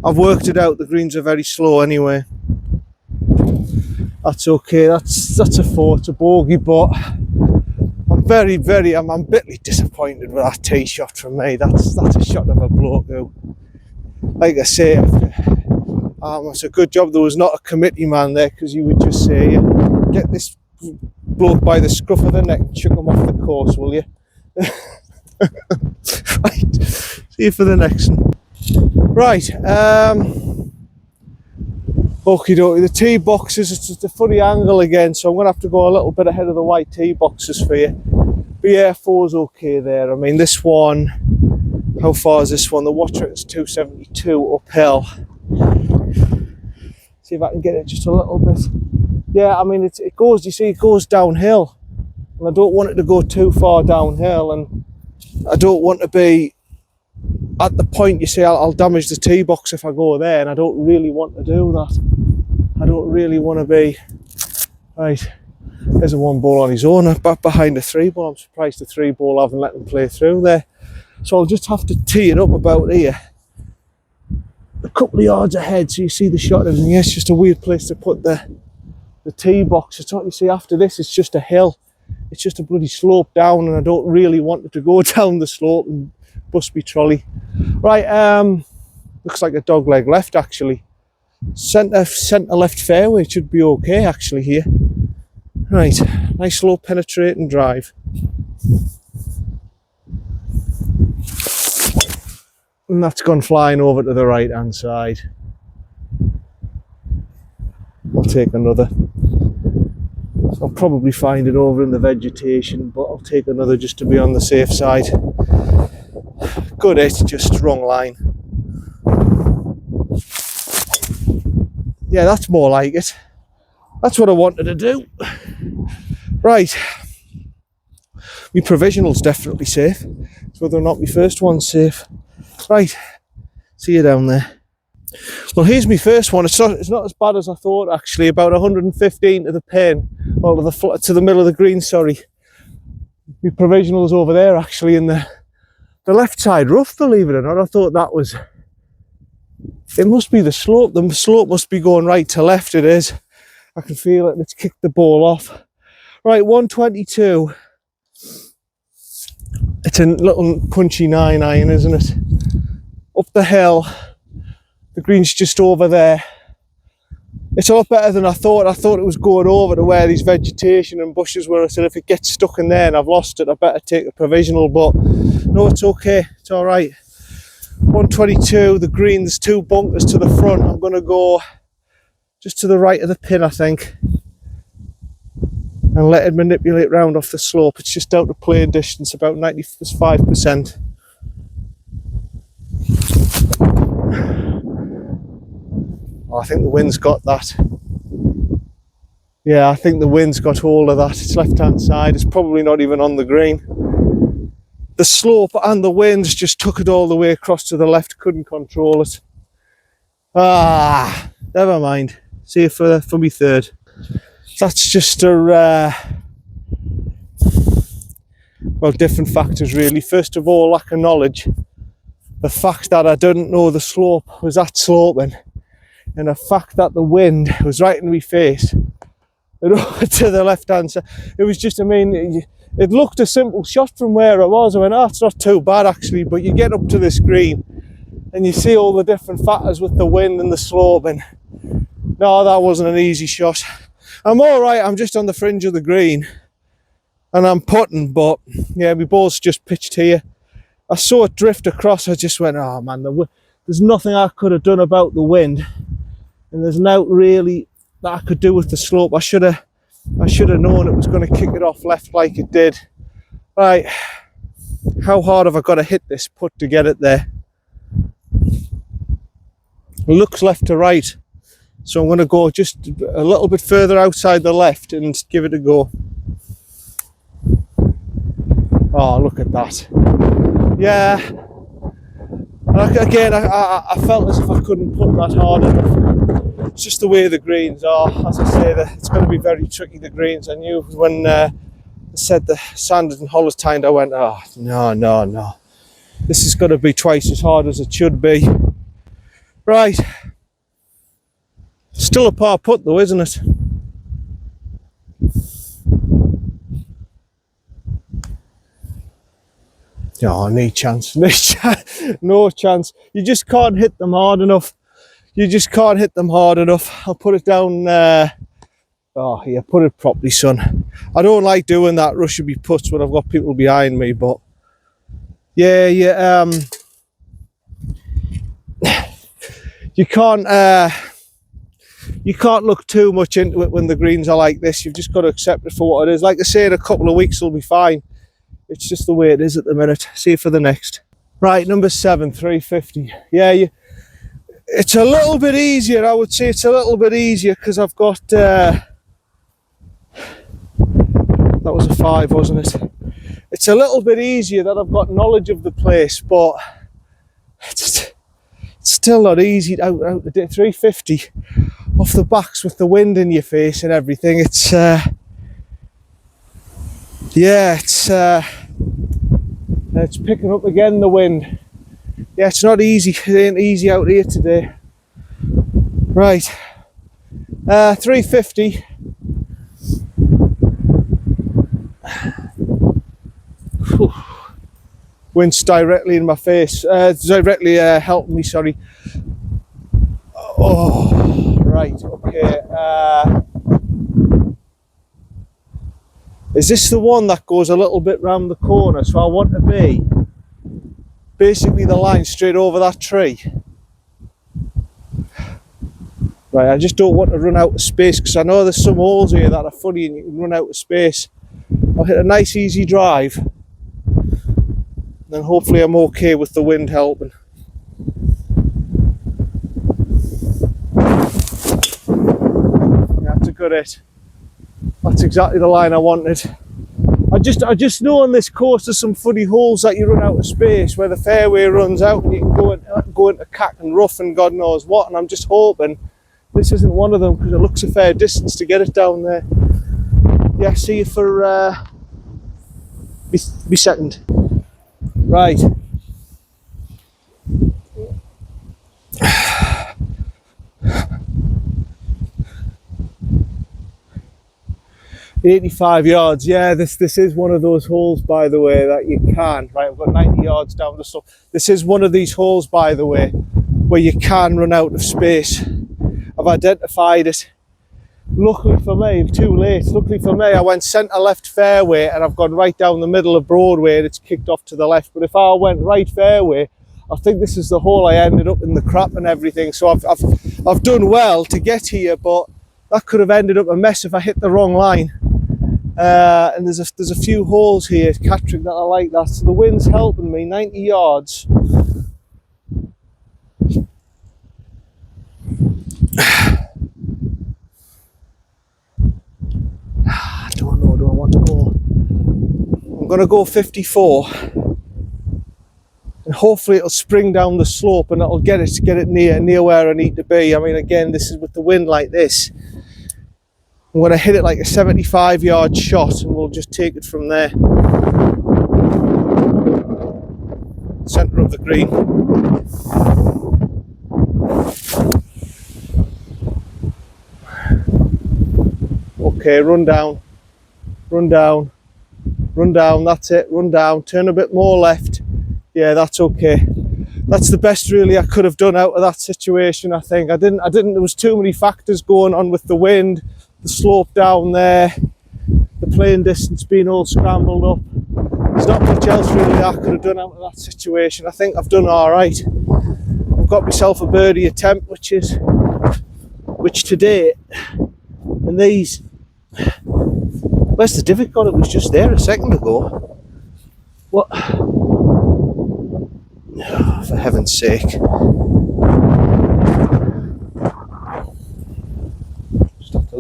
I've worked it out. The greens are very slow anyway. That's okay. That's a 4, it's a bogey, but I'm I'm bitterly disappointed with that tee shot from me. That's a shot of a bloke who, like I say, it's a good job there was not a committee man there, because you would just say, get this bloke by the scruff of the neck and chuck him off the course, will you? Right, see you for the next one. Right, okie dokie, the tee boxes, it's just a funny angle again, so I'm going to have to go a little bit ahead of the white tee boxes for you. But yeah, 4's okay there. I mean, this one, how far is this one? The watch rate's 272 uphill. See if I can get it just a little bit. Yeah, I mean, it goes, you see, it goes downhill. And I don't want it to go too far downhill, and I don't want to be at the point, you see, I'll damage the tee box if I go there, and I don't really want to do that. I don't really want to be, right, there's a 1 ball on his own, back behind the 3 ball. I'm surprised the 3 ball haven't let him play through there. So I'll just have to tee it up about here, a couple of yards ahead, so you see the shot and everything. Yeah, it's just a weird place to put the tee box. It's not, you see, after this it's just a hill. It's just a bloody slope down, and I don't really want it to go down the slope and bust me trolley. Right, looks like a dog leg left actually. Centre left fairway, it should be okay actually here. Right, nice slow penetrating drive. And that's gone flying over to the right hand side. I'll take another. I'll probably find it over in the vegetation, but I'll take another just to be on the safe side. Good hit, just wrong line. Yeah, that's more like it. That's what I wanted to do. Right. My provisional's definitely safe. It's whether or not my first one's safe. Right. See you down there. Well, here's my first one. It's not as bad as I thought actually. About 115 to the pin, or to the middle of the green. Sorry. My provisional's over there actually in the left side rough. Believe it or not, I thought that was. It must be the slope. The slope must be going right to left. It is. I can feel it. Let's kick the ball off. Right, 122. It's a little punchy 9-iron, isn't it? Up the hill. The green's just over there. It's a lot better than I thought. I thought it was going over to where these vegetation and bushes were. I said, if it gets stuck in there and I've lost it, I better take a provisional. But no, it's okay. It's all right. 122, the green, there's 2 bunkers to the front. I'm going to go just to the right of the pin, I think, and let it manipulate round off the slope. It's just out of playing distance, about 95%. Oh, I think the wind's got that. Yeah, I think the wind's got hold of that. It's left hand side. It's probably not even on the green. The slope and the winds just took it all the way across to the left. Couldn't control it. Ah, never mind. See you for me third. That's just well, different factors really. First of all, lack of knowledge. The fact that I didn't know the slope was that sloping, and the fact that the wind was right in my face to the left hand side. It was just, I mean, it looked a simple shot from where I was. I went, oh, it's not too bad actually, but you get up to this green and you see all the different factors with the wind and the slope, and no, that wasn't an easy shot. I'm all right, I'm just on the fringe of the green and I'm putting, but yeah, my ball's just pitched here. I saw it drift across. I just went, oh man, there's nothing I could have done about the wind, and there's nothing really that I could do with the slope. I should have known it was going to kick it off left like it did. Right, how hard have I got to hit this putt to get it there? It looks left to right, So I'm going to go just a little bit further outside the left and give it a go. Oh, look at that. Yeah. Again, I felt as if I couldn't put that hard enough. It's just the way the greens are. As I say, it's going to be very tricky, the greens. I knew when they said the sanded and hollows tined, I went, oh, no. This is going to be twice as hard as it should be. Right. Still a par putt though, isn't it? Oh, no chance. No chance. You just can't hit them hard enough. I'll put it down. Oh, yeah, put it properly, son. I don't like doing that, rushing me putts when I've got people behind me, but yeah, you can't look too much into it when the greens are like this. You've just got to accept it for what it is. Like I say, in a couple of weeks it'll be fine. It's just the way it is at the minute. See you for the next. Right, number 7, 350. Yeah, it's a little bit easier. I would say it's a little bit easier because I've got... that was a 5, wasn't it? It's a little bit easier that I've got knowledge of the place, but it's still not easy out the day. 350 off the backs with the wind in your face and everything. It's it's picking up again, the wind. Yeah, it's not easy. It ain't easy out here today. Right, 350. Wind's directly in my face. Directly helping me. Sorry. Oh, right. Okay. Is this the one that goes a little bit round the corner? So I want to be basically the line straight over that tree. Right, I just don't want to run out of space because I know there's some holes here that are funny and you can run out of space. I'll hit a nice easy drive. Then hopefully I'm okay with the wind helping. That's a good hit. That's exactly the line I wanted. I just know on this course there's some funny holes that you run out of space where the fairway runs out and you can go into cack and rough and God knows what, and I'm just hoping this isn't one of them because it looks a fair distance to get it down there. Yeah, see you for be second. Right. $85 yards. Yeah, this is one of those holes, by the way, that you can. Right, I've got 90 yards down the slope. This is one of these holes, by the way, where you can run out of space. I've identified it. Luckily for me, too late. Luckily for me, I went centre left fairway and I've gone right down the middle of Broadway and it's kicked off to the left. But if I went right fairway, I think this is the hole I ended up in the crap and everything. So I've done well to get here, but that could have ended up a mess if I hit the wrong line. And there's a few holes here, Catterick, that I like that. So the wind's helping me. 90 yards. I don't know, do I want to go? I'm going to go 54. And hopefully it'll spring down the slope and it'll get it near where I need to be. I mean, again, this is with the wind like this. I'm going to hit it like a 75-yard shot and we'll just take it from there. Centre of the green. Okay, run down, that's it, run down, turn a bit more left. Yeah, that's okay. That's the best really I could have done out of that situation, I think. I didn't, there was too many factors going on with the wind, the slope down there, the playing distance being all scrambled up. There's not much else really I could have done out of that situation. I think I've done all right. I've got myself a birdie attempt, which today, and these, where's the divot gone? It was just there a second ago. What? Oh, for heaven's sake.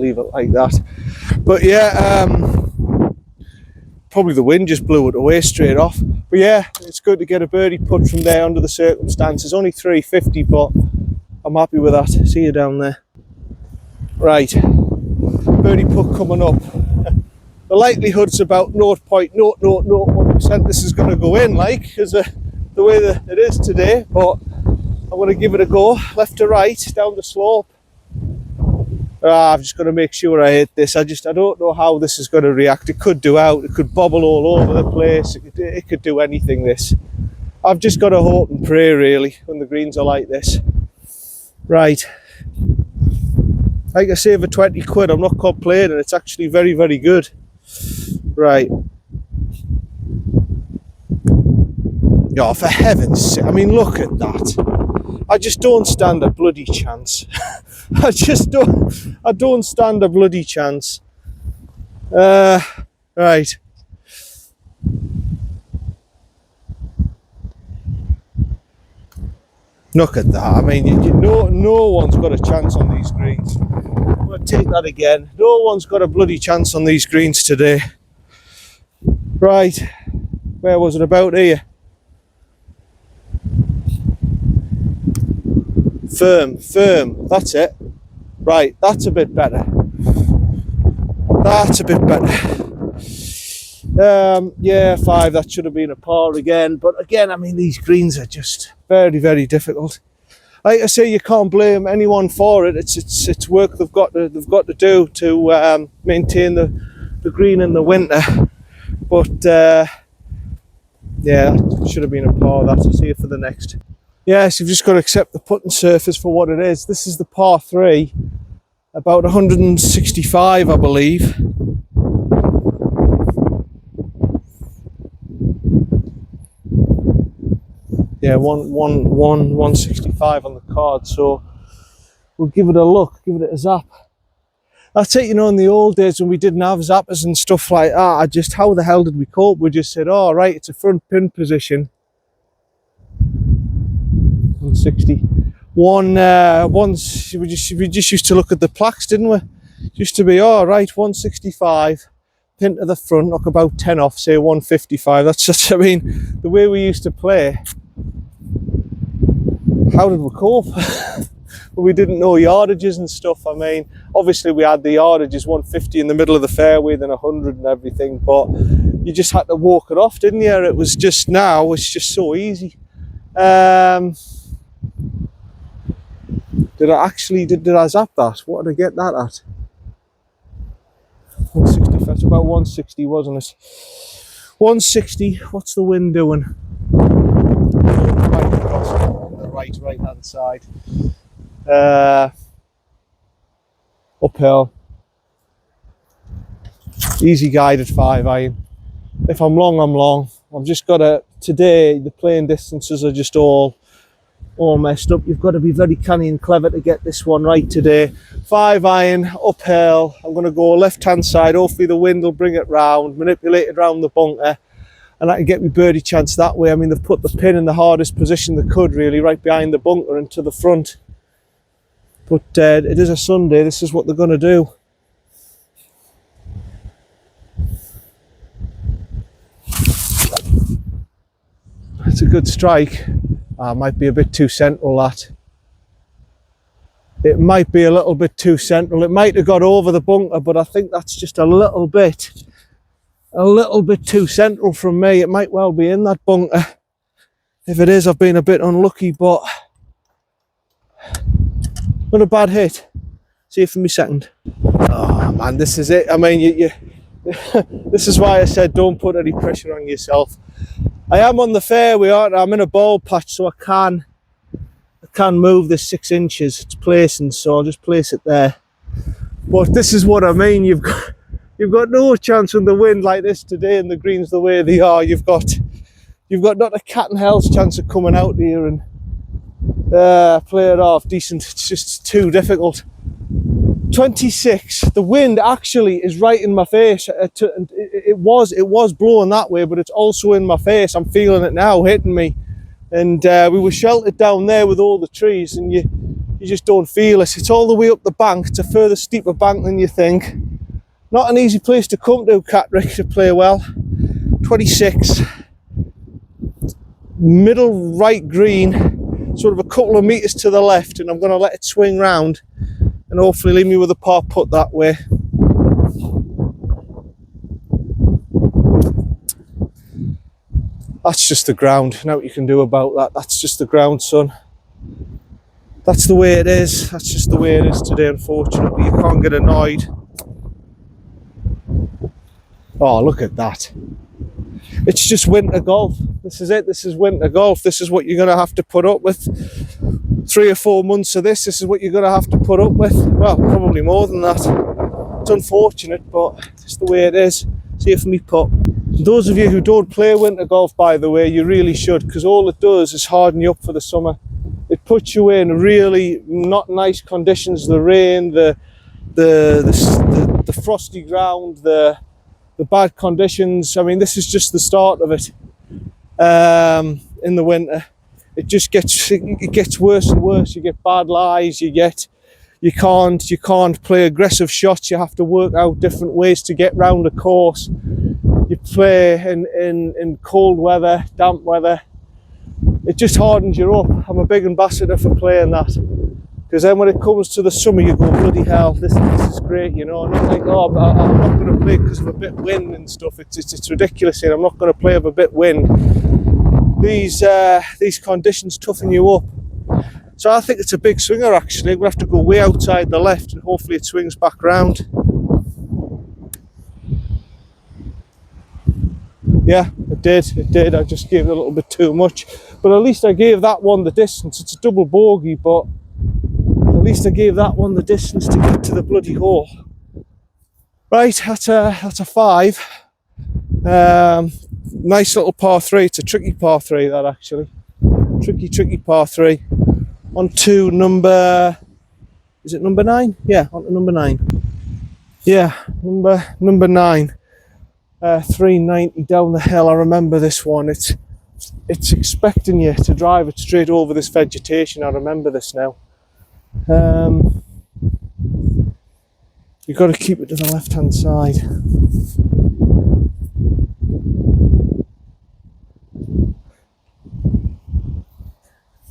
leave it like that. But yeah, probably the wind just blew it away straight off. But yeah, it's good to get a birdie putt from there under the circumstances. Only 350, but I'm happy with that. See you down there. Right, birdie putt coming up. The likelihood's about 0.0001% this is going to go in, like, because the way that it is today. But I'm going to give it a go, left to right, down the slope. I've just got to make sure I hit this. I don't know how this is going to react. It could do out, it could bobble all over the place, it could do anything, this. I've just got to hope and pray, really, when the greens are like this. Right. Like I say, for 20 quid, I'm not complaining. It's actually very, very good. Right. Oh, for heaven's sake. I mean, look at that. I just don't stand a bloody chance. I don't stand a bloody chance. Right. Look at that. I mean, no one's got a chance on these greens. I'm going to take that again. No one's got a bloody chance on these greens today. Right. Where was it about here? Firm. That's it. Right. That's a bit better. That's a bit better. Yeah, 5. That should have been a par again. But again, I mean, these greens are just very, very difficult. Like I say, you can't blame anyone for it. It's work they've got to do to maintain the green in the winter. But yeah, that should have been a par. That. I'll see you for the next. Yes, you've just got to accept the putting surface for what it is. This is the par 3, about 165, I believe. Yeah, 165 on the card, so we'll give it a look, give it a zap. That's it, you know, in the old days when we didn't have zappers and stuff like that, how the hell did we cope? We just said, oh, right, it's a front pin position. 160. We just used to look at the plaques, didn't we? It used to be, oh, right, 165, pin to the front, knock about 10 off, say 155. That's just, I mean, the way we used to play. How did we cope? We didn't know yardages and stuff. I mean, obviously we had the yardages, 150 in the middle of the fairway, then 100 and everything, but you just had to walk it off, didn't you? It was just, now it's just so easy. Did I zap that? What did I get that at? 160, that's about 160, wasn't it? 160, what's the wind doing? Right across on the right hand side. Uphill. Easy guided 5 iron. If I'm long, I'm long. I've just got to, today the playing distances are just all messed up. You've got to be very canny and clever to get this one right today. 5 iron, uphill. I'm going to go left hand side. Hopefully the wind will bring it round, manipulate it around the bunker, and I can get my birdie chance that way. I mean, they've put the pin in the hardest position they could, really, right behind the bunker and to the front. But it is a Sunday. This is what they're going to do. It's a good strike. Might be a bit too central, that. It might be a little bit too central. It might have got over the bunker, but I think that's just a little bit too central from me. It might well be in that bunker. If it is, I've been a bit unlucky, but not a bad hit. See you for me second. Oh man, this is it. I mean, this is why I said don't put any pressure on yourself. I am on the fairway, aren't I? I'm in a ball patch, so I can move this 6 inches. It's placing, so I'll just place it there. But this is what I mean. You've got no chance on the wind like this today, and the greens the way they are. You've got not a cat and hell's chance of coming out here and play it off decent. It's just too difficult. 26. The wind actually is right in my face. It was blowing that way, but it's also in my face. I'm feeling it now, hitting me. And we were sheltered down there with all the trees, and you just don't feel it. It's all the way up the bank. It's a further steeper bank than you think. Not an easy place to come to, Catterick, to play well. 26, middle right green, sort of a couple of metres to the left, and I'm going to let it swing round and hopefully leave me with a par putt that way. That's just the ground. Now what you can do about that. That's just the ground, son. That's the way it is. That's just the way it is today, unfortunately. You can't get annoyed. Oh, look at that. It's just winter golf. This is it. This is winter golf. This is what you're going to have to put up with. 3 or 4 months of this. This is what you're going to have to put up with. Well, probably more than that. It's unfortunate, but it's the way it is. See if me putt. Those of you who don't play winter golf, by the way, you really should, because all it does is harden you up for the summer. It puts you in really not nice conditions. The rain, the frosty ground, the bad conditions. I mean, this is just the start of it. In the winter, it gets worse and worse. You get bad lies. You can't play aggressive shots. You have to work out different ways to get round a course. You play in cold weather, damp weather. It just hardens you up. I'm a big ambassador for playing that, because then when it comes to the summer, you go, bloody hell, this is great, you know. I'm not like, oh, but I'm not going to play because of a bit of wind and stuff. It's ridiculous here. I'm not going to play with a bit of wind. These conditions toughen you up. So I think it's a big swinger, actually. We'll have to go way outside the left and hopefully it swings back round. Yeah, it did. I just gave it a little bit too much. But at least I gave that one the distance. It's a double bogey, but at least I gave that one the distance to get to the bloody hole. Right, that's a 5. Nice little par 3. It's a tricky par 3, that actually. Tricky par 3. On to number... Is it number 9? Yeah, on to number 9. Yeah, number 9. 390 down the hill. I remember this one. It's expecting you to drive it straight over this vegetation. I remember this now. You've got to keep it to the left hand side.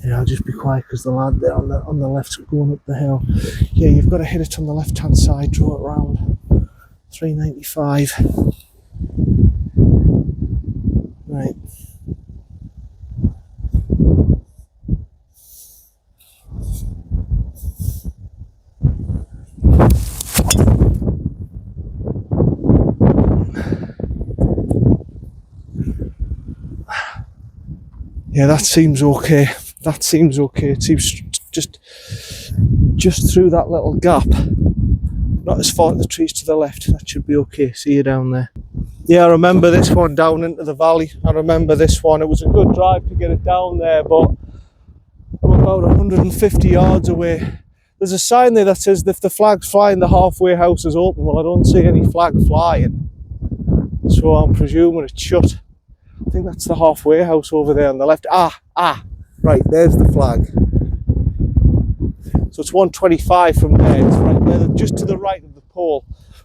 Yeah, I'll just be quiet because the lad there on the left's going up the hill. Yeah, you've got to hit it on the left hand side, draw it round. 395. Right. Yeah, that seems okay. That seems okay. It seems just through that little gap. Not as far as the trees to the left. That should be okay. See you down there. Yeah, I remember this one down into the valley. I remember this one. It was a good drive to get it down there, but I'm about 150 yards away. There's a sign there that says if the flag's flying, the halfway house is open. Well, I don't see any flag flying, so I'm presuming it's shut. I think that's the halfway house over there on the left. Right, there's the flag. So it's 125 from there. It's right there, just to the right of the pole.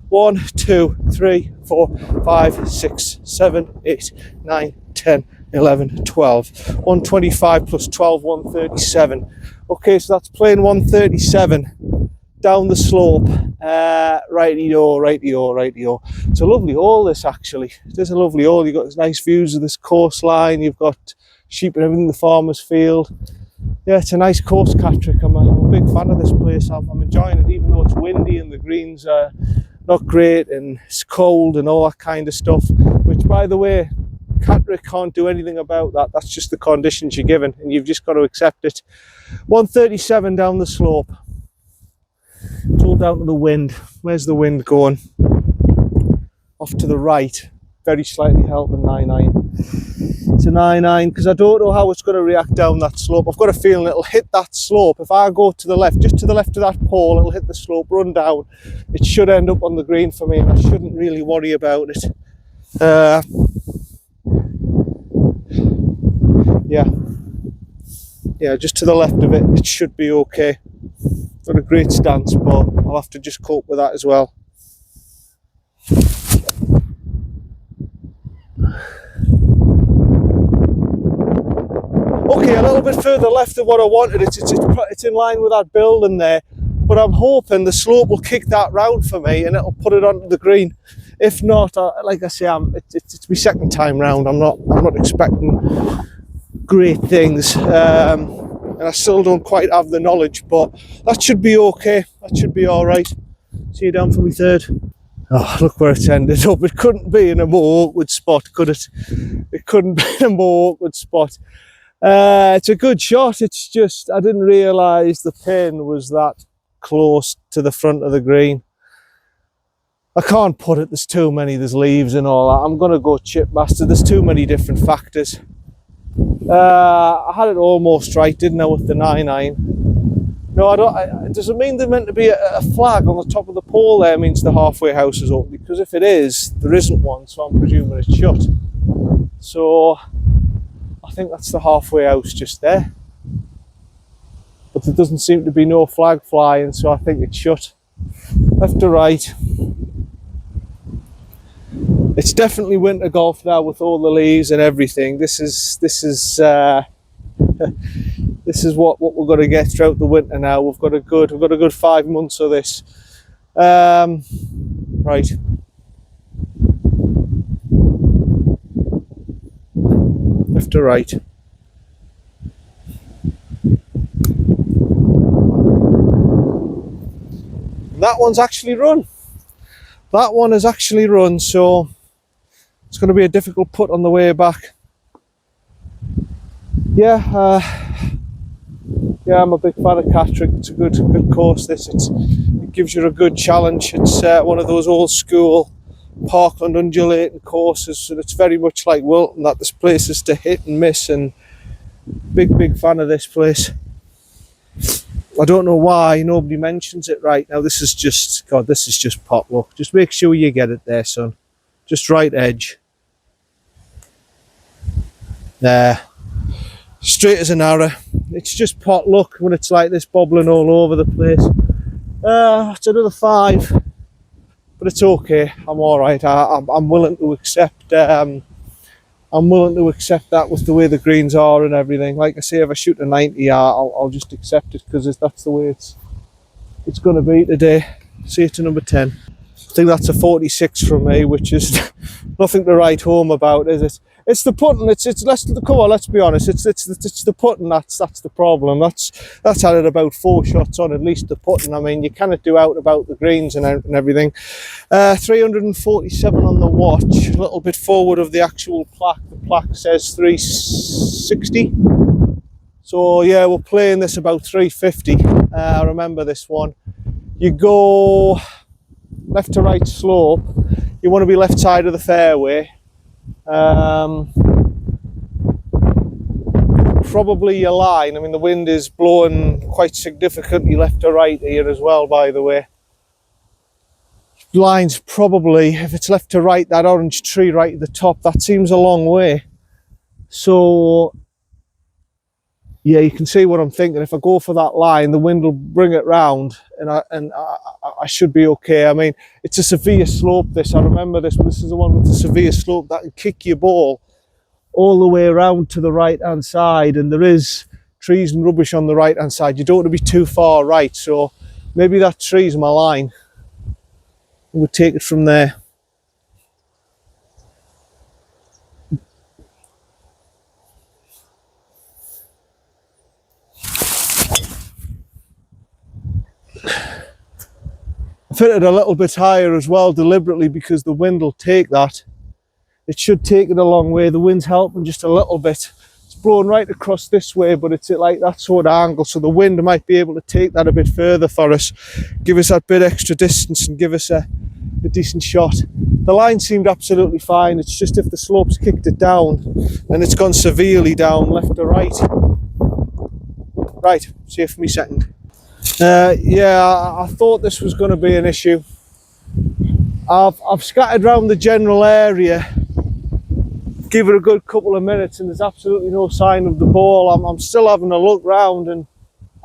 1, 2, 3, 4, 5, 6, 7, 8, 9, 10, 11, 12. 125 plus 12, 137. Okay, so that's playing 137 down the slope. Righty-o. It's a lovely hole, this, actually. It is a lovely hole. You've got nice views of this coastline. You've got sheep and everything in the farmer's field. Yeah, it's a nice course, Catterick. I'm a big fan of this place. I'm enjoying it, even though it's windy and the greens are not great and it's cold and all that kind of stuff, which, by the way, Catterick can't do anything about that. That's just the conditions you're given and you've just got to accept it. 137 down the slope. It's all down to the wind. Where's the wind going? Off to the right. Very slightly helping 9-9. It's a 9-9 because I don't know how it's going to react down that slope. I've got a feeling it'll hit that slope. If I go to the left, just to the left of that pole, it'll hit the slope, run down. It should end up on the green for me and I shouldn't really worry about it. Yeah, just to the left of it, it should be okay. not a great stance, but I'll have to just cope with that as well. Okay, a little bit further left of what I wanted. It's in line with that building there, but I'm hoping the slope will kick that round for me and it'll put it onto the green. If not, like I say, it's my second time round. I'm not expecting great things, and I still don't quite have the knowledge, but that should be okay. That should be all right. See you down for me third. Oh, look where it's ended up. It couldn't be in a more awkward spot, could it? It couldn't be in a more awkward spot. It's a good shot. It's just I didn't realise the pin was that close to the front of the green. I can't put it, there's too many, there's leaves and all that. I'm going to go chip master, there's too many different factors. I had it almost right, didn't I, with the 9-iron. No, I don't. Does it mean there's meant to be a flag on the top of the pole there means the halfway house is open? Because if it is, there isn't one, so I'm presuming it's shut. So I think that's the halfway house just there. But there doesn't seem to be no flag flying, so I think it's shut. Left to right. It's definitely winter golf now with all the leaves and everything. This is this is what we're going to get throughout the winter now. We've got a good 5 months of this. Right. Left to right. That one's actually run. That one has actually run, so it's going to be a difficult putt on the way back. Yeah, I'm a big fan of Catterick. It's a good course. It gives you a good challenge. It's one of those old school Parkland undulating courses, and it's very much like Wilton, that there's places to hit and miss, and big fan of this place. I don't know why nobody mentions it right now. This is just pot luck. Just make sure you get it there, son. Just right edge. There. Straight as an arrow. It's just pot luck when it's like this, bobbling all over the place. It's another 5, but it's okay. I'm all right. I'm willing to accept. I'm willing to accept that with the way the greens are and everything. Like I say, if I shoot a 90, I'll just accept it because that's the way it's going to be today. See you to number 10. I think that's a 46 from me, which is nothing to write home about, is it? It's the putting. Come on, let's be honest. It's the putting. That's the problem. That's had it about 4 shots on at least the putting. I mean, you cannot do out about the greens and everything. 347 on the watch. A little bit forward of the actual plaque. The plaque says 360. So yeah, we're playing this about 350. I remember this one. You go left to right slope. You want to be left side of the fairway. Probably your line. I mean, the wind is blowing quite significantly left to right here as well, by the way. Line's probably, if it's left to right, that orange tree right at the top, that seems a long way. So yeah, you can see what I'm thinking. If I go for that line, the wind will bring it round, and I should be okay. I mean, it's a severe slope, this. I remember this, but this is the one with the severe slope that can kick your ball all the way around to the right-hand side, and there is trees and rubbish on the right-hand side. You don't want to be too far right, so maybe that tree's my line. We'll take it from there. I've hit it a little bit higher as well, deliberately, because the wind will take that. It should take it a long way. The wind's helping just a little bit. It's blowing right across this way, but it's at like that sort of angle, so the wind might be able to take that a bit further for us, give us that bit extra distance and give us a decent shot. The line seemed absolutely fine. It's just if the slope's kicked it down, and it's gone severely down left to right. Right, see you for me second. Yeah, I thought this was going to be an issue. I've scattered around the general area, give it a good couple of minutes, and there's absolutely no sign of the ball. I'm still having a look round, and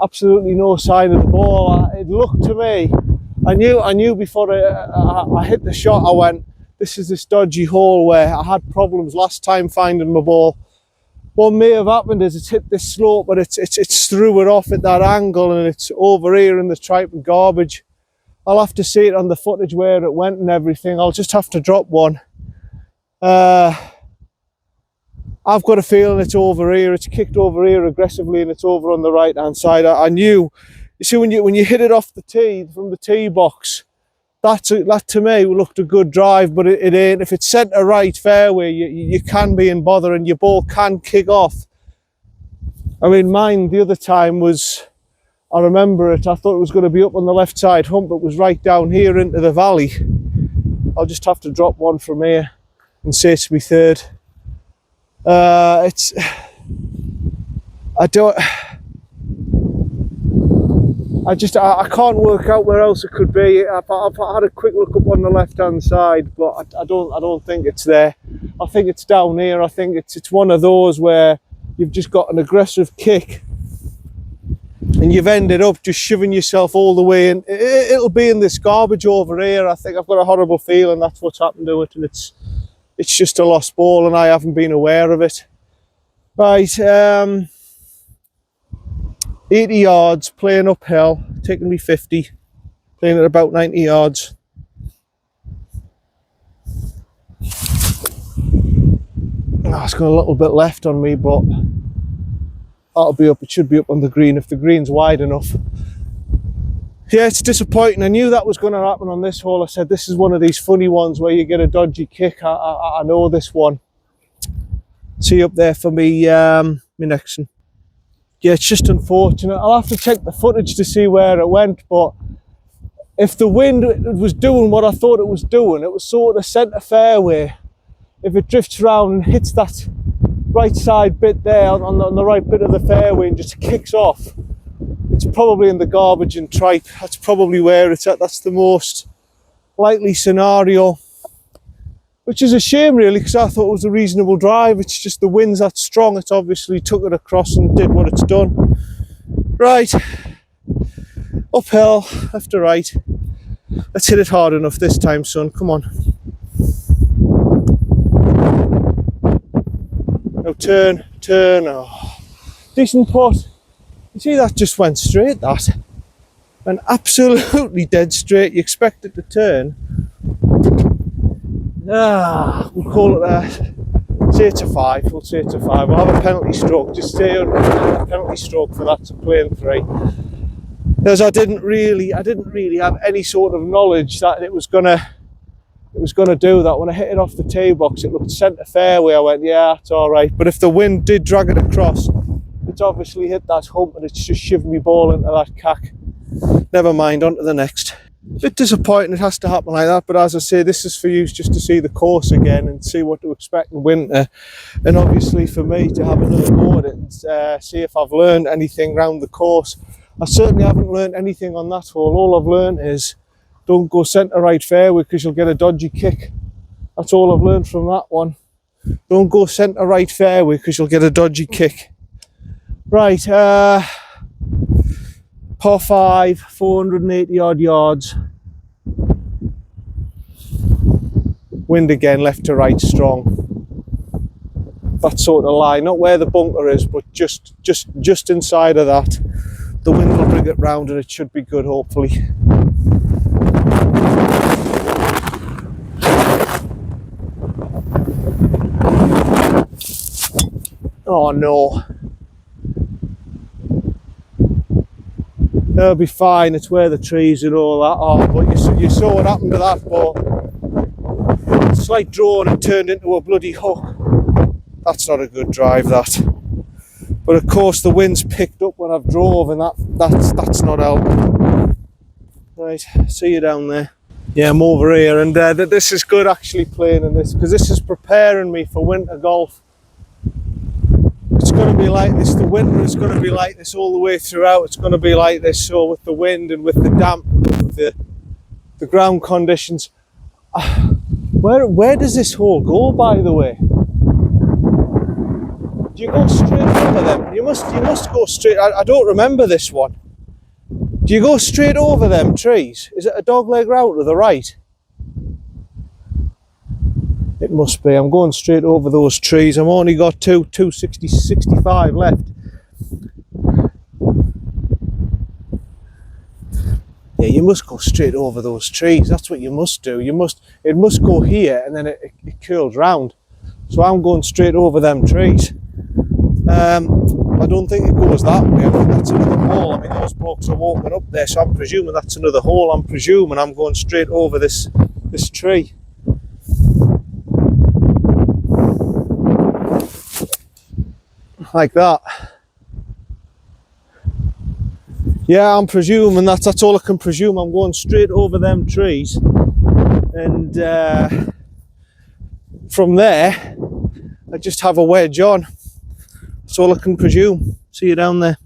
absolutely no sign of the ball. It looked to me, I knew before I hit the shot, I went, this is this dodgy hole where I had problems last time finding my ball. What may have happened is it's hit this slope, but it's threw it off at that angle, and it's over here in the tripe and garbage. I'll have to see it on the footage where it went and everything. I'll just have to drop one. I've got a feeling it's over here. It's kicked over here aggressively, and it's over on the right hand side. I knew. You see, when you hit it off the tee from the tee box, that to me looked a good drive, but it ain't. If it's centre right fairway, you can be in bother, and your ball can kick off. I mean, mine the other time was, I remember it, I thought it was going to be up on the left side hump, but it was right down here into the valley. I'll just have to drop one from here and say it's my third. I can't work out where else it could be. I've had a quick look up on the left hand side, but I don't think it's there. I think it's down here. I think it's one of those where you've just got an aggressive kick and you've ended up just shoving yourself all the way in. It'll be in this garbage over here. I think I've got a horrible feeling that's what's happened to it, and it's just a lost ball, and I haven't been aware of it. Right, 80 yards, playing uphill, taking me 50, playing at about 90 yards. It's got a little bit left on me, but that'll be up. It should be up on the green if the green's wide enough. Yeah, it's disappointing. I knew that was going to happen on this hole. I said this is one of these funny ones where you get a dodgy kick. I know this one. See up there for me, my next one. Yeah, it's just unfortunate. I'll have to check the footage to see where it went, but if the wind was doing what I thought it was doing, it was sort of centre fairway. If it drifts around and hits that right side bit there on the right bit of the fairway and just kicks off, it's probably in the garbage and tripe. That's probably where it's at. That's the most likely scenario, which is a shame really, because I thought it was a reasonable drive. It's just the wind's that strong. It's obviously took it across and did what it's done. Right, uphill, left to right. Let's hit it hard enough this time, son. Come on. Now turn. Oh, decent putt. You see, that just went straight, that. Went absolutely dead straight. You expect it to turn. We'll call it a, say it's a 5. We'll say it's a 5. We'll have a penalty stroke. Just stay on a penalty stroke for that to play in 3. Because I didn't really have any sort of knowledge that it was gonna do that. When I hit it off the tee box, it looked centre fairway. I went, yeah, it's all right. But if the wind did drag it across, it's obviously hit that hump and it's just shoved me ball into that cack. Never mind, on to the next. A bit disappointing it has to happen like that, but as I say, this is for you just to see the course again and see what to expect in winter, and obviously for me to have another go at it and see if I've learned anything around the course. I certainly haven't learned anything on that hole. All I've learned is don't go centre right fairway because you'll get a dodgy kick. That's all I've learned from that one. Don't go centre right fairway because you'll get a dodgy kick. Right, par 5, 480 odd yards. Wind again, left to right strong. That sort of line, not where the bunker is, but just inside of that. The wind will bring it round and it should be good, hopefully. Oh no. It'll be fine, it's where the trees and all that are, but you saw what happened to that ball. Slight draw and it turned into a bloody hook. That's not a good drive, that. But of course the wind's picked up when I've drove, and that's not helping. Right, see you down there. Yeah, I'm over here, and this is good actually playing in this, because this is preparing me for winter golf. It's going to be like this, the winter is going to be like this all the way throughout. It's going to be like this, so with the wind and with the damp, with the ground conditions. Where does this hole go, by the way? Do you go straight over them? You must go straight. I don't remember this one. Do you go straight over them trees? Is it a dogleg route to the right? It must be. I'm going straight over those trees. I've only got 65 left. Yeah, you must go straight over those trees. That's what you must do. It must go here and then it curls round. So I'm going straight over them trees. I don't think it goes that way. I think that's another hole. I mean, those blokes are walking up there, so I'm presuming that's another hole. I'm presuming I'm going straight over this tree. Like that. Yeah, I'm presuming that's all I can presume. I'm going straight over them trees, and from there I just have a wedge on. That's all I can presume. See you down there.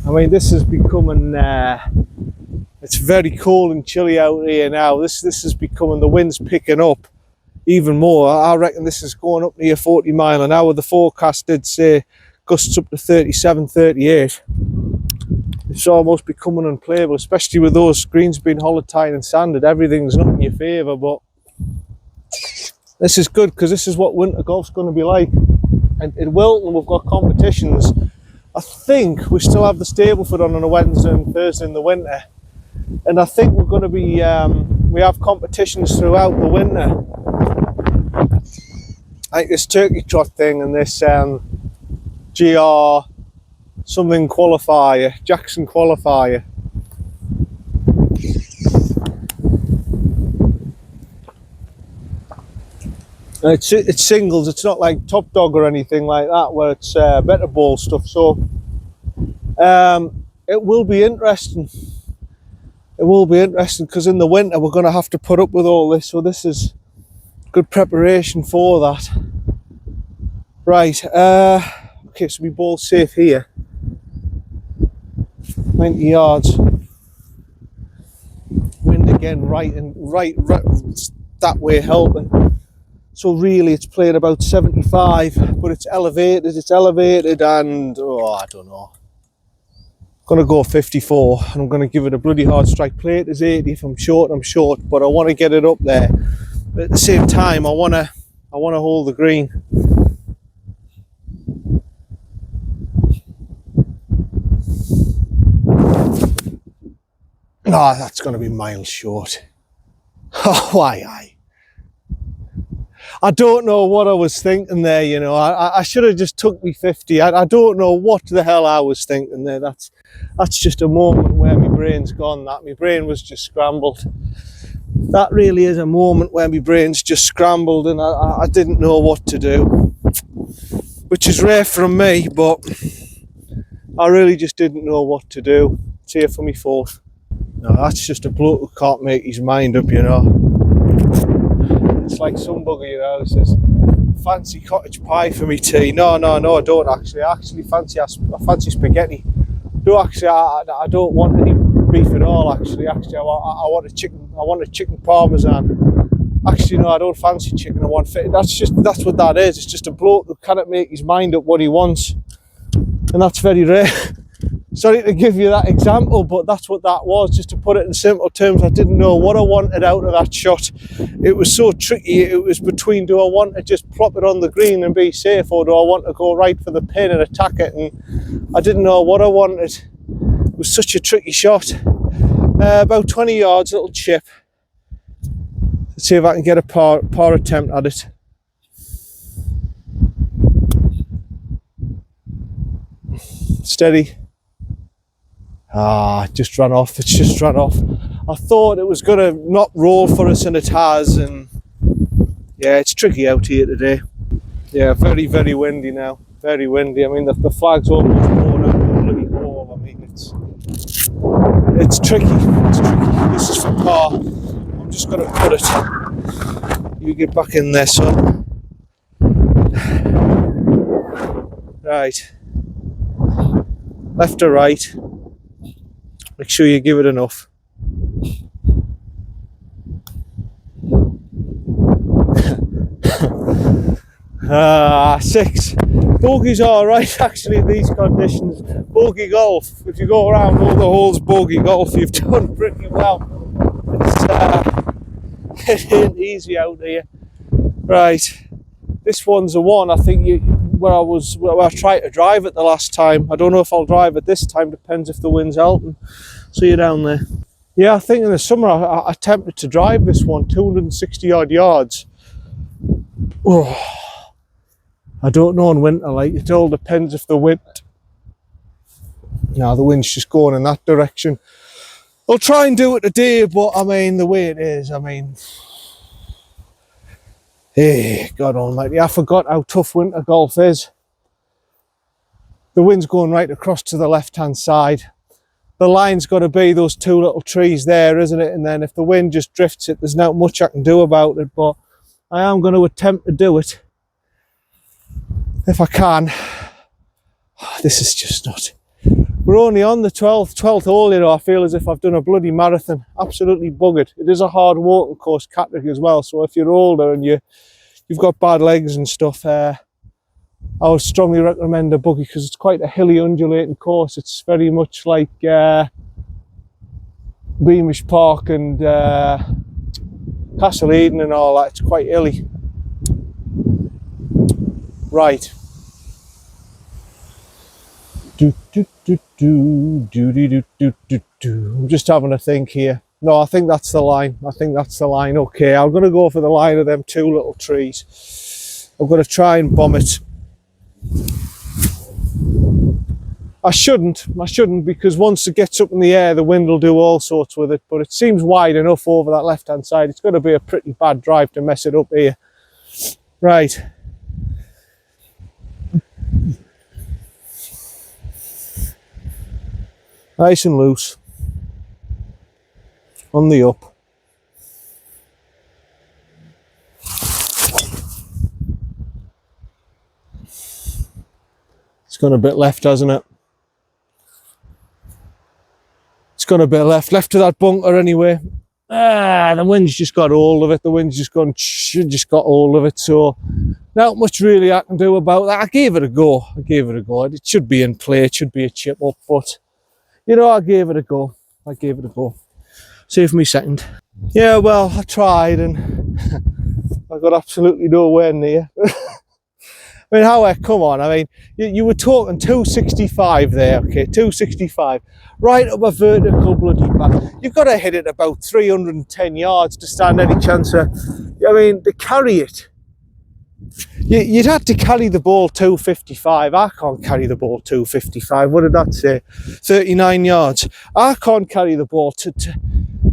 I mean, this is becoming it's very cold and chilly out here now. This is becoming, the wind's picking up even more. I reckon this is going up near 40 mile an hour. The forecast did say gusts up to 37, 38. It's almost becoming unplayable, especially with those greens being holotine and sanded. Everything's not in your favour, but this is good because this is what winter golf's going to be like. And in Wilton, we've got competitions. I think we still have the Stableford on a Wednesday and Thursday in the winter, and I think we're going to be we have competitions throughout the winter, like this turkey trot thing and this GR something qualifier, Jackson qualifier. It's singles. It's not like Top Dog or anything like that where it's better ball stuff. So it will be interesting. It will be interesting because in the winter we're going to have to put up with all this. So this is good preparation for that. Right. Okay, so we ball safe here. 90 yards. Wind again, right that way helping. So really it's playing about 75, but it's elevated and I don't know. I'm gonna go 54 and I'm gonna give it a bloody hard strike. Play it as 80. If I'm short, I'm short, but I want to get it up there. But at the same time, I wanna hold the green. Ah, oh, that's going to be miles short. Oh, why? I don't know what I was thinking there, you know. I should have just took me 50. I don't know what the hell I was thinking there. That's just a moment where my brain's gone. That my brain was just scrambled. That really is a moment where my brain's just scrambled and I didn't know what to do. Which is rare from me, but I really just didn't know what to do. It's here for me fourth. No, that's just a bloke who can't make his mind up, you know. It's like some bugger, you know, says, fancy cottage pie for me tea. No, I don't actually. I actually fancy spaghetti. I don't want any beef at all, actually. I want a chicken parmesan. Actually, no, I don't fancy chicken. I want fit. That's what that is. It's just a bloke who cannot make his mind up what he wants. And that's very rare. Sorry to give you that example, but that's what that was. Just to put it in simple terms, I didn't know what I wanted out of that shot. It was so tricky. It was between, do I want to just plop it on the green and be safe, or do I want to go right for the pin and attack it? And I didn't know what I wanted. It was such a tricky shot. About 20 yards, little chip. Let's see if I can get a par attempt at it. Steady. It just ran off. It's just ran off. I thought it was going to not roll for us, and it has. And yeah, it's tricky out here today. Yeah, very, very windy now. Very windy. I mean, the flag's almost blown out the bloody hole. I mean, it's tricky. It's tricky. This is for par. I'm just going to put it. You get back in there, son. Right. Left or right. Make sure you give it enough. Six. Bogey's alright actually in these conditions. Bogey golf, if you go around all the holes bogey golf, you've done pretty well. It ain't easy out here. Right, this one's a one. I think where I tried to drive it the last time. I don't know if I'll drive it this time, depends if the wind's helping. See you down there. Yeah, I think in the summer I attempted to drive this one 260 odd yards. Oh, I don't know in winter, like, it all depends if the wind... No, the wind's just going in that direction. I'll try and do it today, but I mean, the way it is, I mean... Hey, God almighty, I forgot how tough winter golf is. The wind's going right across to the left-hand side. The line's got to be those two little trees there, isn't it? And then if the wind just drifts it, there's not much I can do about it, but I am going to attempt to do it. If I can. This is just not... We're only on the 12th hole, you know. I feel as if I've done a bloody marathon. Absolutely buggered. It is a hard walking course, Catterick as well, so if you're older and you've got bad legs and stuff, I would strongly recommend a buggy because it's quite a hilly, undulating course. It's very much like Beamish Park and Castle Eden and all that. It's quite hilly. Right. I'm just having a think here. No, I think that's the line. Okay, I'm going to go for the line of them two little trees. I'm going to try and bomb it. I shouldn't because once it gets up in the air, the wind will do all sorts with it, but it seems wide enough over that left-hand side. It's going to be a pretty bad drive to mess it up here. Right. Nice and loose. On the up. It's gone a bit left, hasn't it? It's gone a bit left to that bunker anyway. The wind's just got hold of it. The wind's just got hold of it. So not much really I can do about that. I gave it a go. It should be in play. It should be a chip up, but you know, I gave it a go. Save me second. Yeah, well, I tried and I got absolutely nowhere near. I mean, come on, I mean, you were talking 265 there, okay, 265. Right up a vertical bloody back. You've got to hit it about 310 yards to stand any chance of, I mean, to carry it. You'd have to carry the ball 255. I can't carry the ball 255. What did that say? 39 yards. I can't carry the ball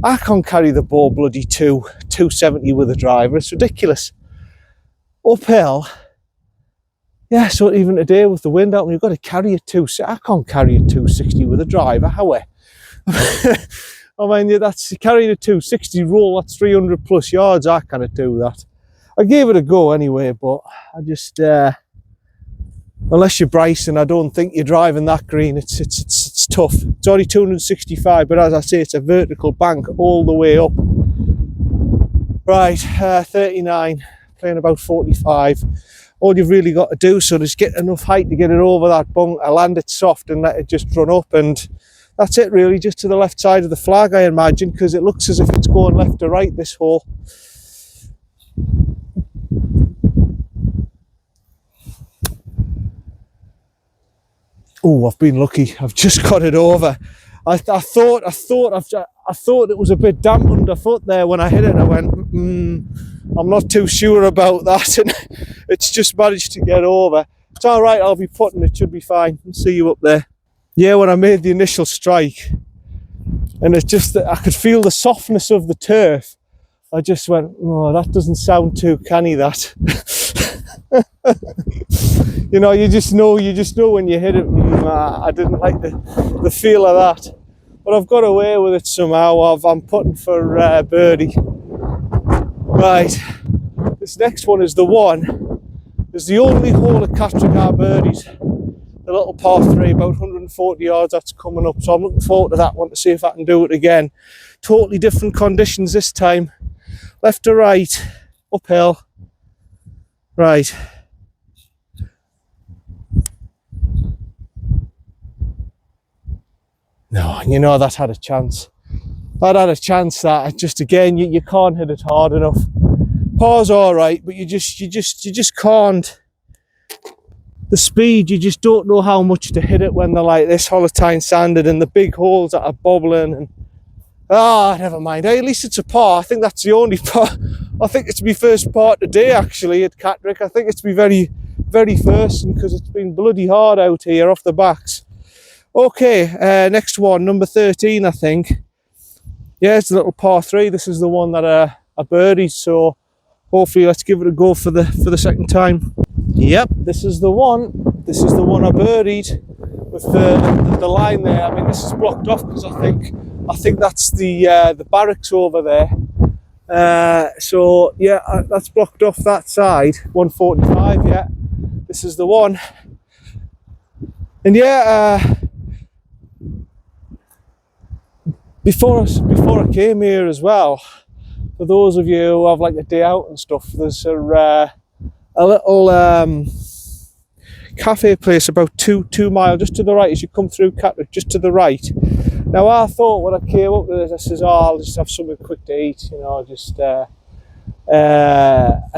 I can't carry the ball bloody 270 with a driver. It's ridiculous. Uphill. Yeah, so even today with the wind out, you've got to carry a 260. I can't carry a 260 with a driver. How? I mean, that's carrying a 260 roll. That's 300 plus yards. I can't do that. I gave it a go anyway, but I just unless you're Bryson, I don't think you're driving that green. It's tough. It's only 265, but as I say, it's a vertical bank all the way up. Right, 39, playing about 45. All you've really got to do so is get enough height to get it over that bunk, land it soft and let it just run up, and that's it really, just to the left side of the flag I imagine, because it looks as if it's going left to right this hole. Oh, I've been lucky. I've just got it over. I thought it was a bit damp underfoot there when I hit it. I went, I'm not too sure about that, and it's just managed to get over. It's all right. I'll be putting. It should be fine. I'll see you up there. Yeah, when I made the initial strike, and it's just that I could feel the softness of the turf. I just went, oh, that doesn't sound too canny, that. You know, you just know when you hit it. I didn't like the feel of that, but I've got away with it somehow. I'm putting for birdie. Right, this next one is the one. It's the only hole at Catterick birdies. The little par 3, about 140 yards. That's coming up, so I'm looking forward to that one to see if I can do it again. Totally different conditions this time. Left to right, uphill. Right. No, and you know that had a chance. That had a chance. That just again, you can't hit it hard enough. Par's all right, but you just can't. The speed, you just don't know how much to hit it when they're like this Holotine sanded and the big holes that are bobbling. And never mind. Hey, at least it's a par. I think that's the only par. I think it's my first par today actually at Catterick. I think it's my very, very first, because it's been bloody hard out here off the backs. Okay, next one, number 13, I think. Yeah, it's a little par 3. This is the one that I birdied, so hopefully let's give it a go for the second time. Yep, this is the one. This is the one I birdied with the line there. I mean, this is blocked off because I think that's the barracks over there. So yeah, that's blocked off that side. 145. Yeah, this is the one. And yeah, before I came here as well, for those of you who have like a day out and stuff, there's a little cafe place about two miles just to the right as you come through Catterick, just to the right. Now I thought when I came up with this, I says, I'll just have something quick to eat, you know, just and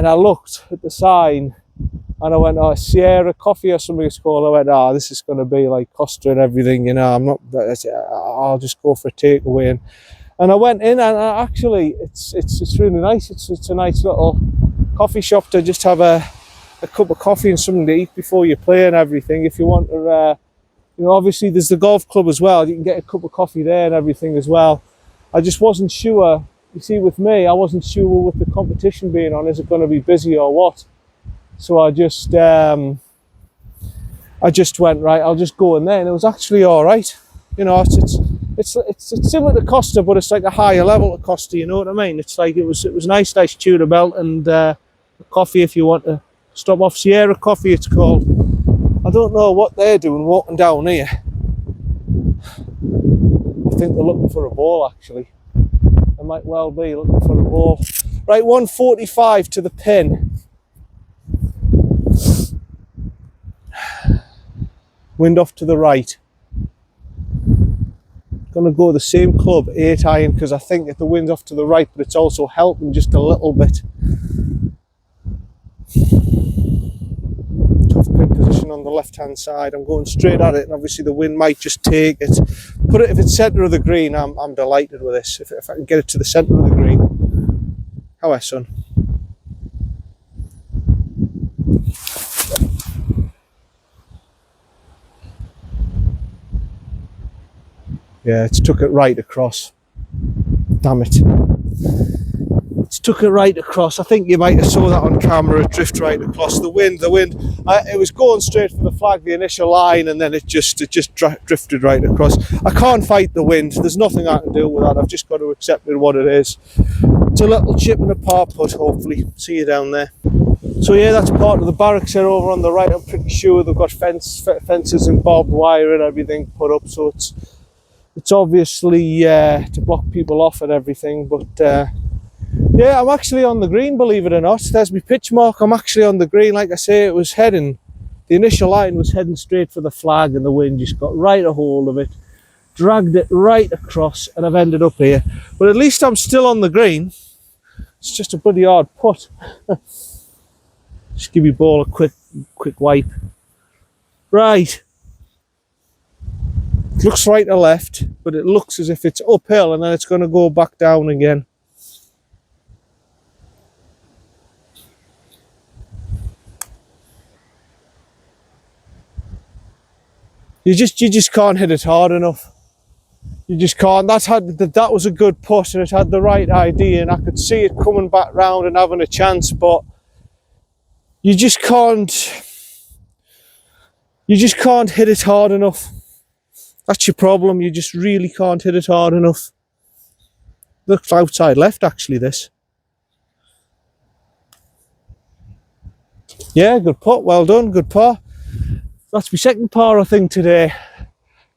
I looked at the sign and I went, Sierra Coffee or something it's called. I went, this is going to be like Costa and everything, you know, I'll just go for a takeaway. And I went in, and actually it's really nice. It's a nice little coffee shop to just have a cup of coffee and something to eat before you play and everything. If you want to, you know, obviously there's the golf club as well. You can get a cup of coffee there and everything as well. I just wasn't sure. You see, with me, I wasn't sure with the competition being on, is it going to be busy or what? So I just went, right, I'll just go in there, and it was actually all right. You know, it's similar to Costa, but it's like a higher level of Costa. You know what I mean? It's like it was nice tuna melt and coffee if you want to stop off. Sierra Coffee, it's called. I don't know what they're doing walking down here. I think they're looking for a ball actually. They might well be looking for a ball. Right, 145 to the pin. Wind off to the right. Gonna go the same club, 8 iron, because I think the wind's off to the right, but it's also helping just a little bit. Tough pin position on the left hand side. I'm going straight at it, and obviously the wind might just take it. If it's centre of the green, I'm delighted with this. If I can get it to the centre of the green. How are, son? Yeah, it's took it right across. Damn it. It's took it right across. I think you might have saw that on camera, drift right across. The wind, it was going straight for the flag, the initial line, and then it just drifted right across. I can't fight the wind. There's nothing I can do with that. I've just got to accept it what it is. It's a little chip and a par putt, hopefully. See you down there. So yeah, that's part of the barracks there over on the right. I'm pretty sure they've got fences and barbed wire and everything put up, so it's obviously to block people off and everything, but yeah, I'm actually on the green, believe it or not. There's my pitch mark. I'm actually on the green. Like I say, it was heading, the initial line was heading straight for the flag, and the wind just got right a hold of it, dragged it right across, and I've ended up here. But at least I'm still on the green. It's just a bloody hard putt. Just give your ball a quick wipe. Right. It looks right to left, but it looks as if it's uphill and then it's going to go back down again. You just can't hit it hard enough. You just can't. That was a good putt, and it had the right idea, and I could see it coming back round and having a chance, but you just can't hit it hard enough. That's your problem. You just really can't hit it hard enough. Looks outside left, actually, this. Yeah, good putt. Well done. Good par. That's my second par, I think, today.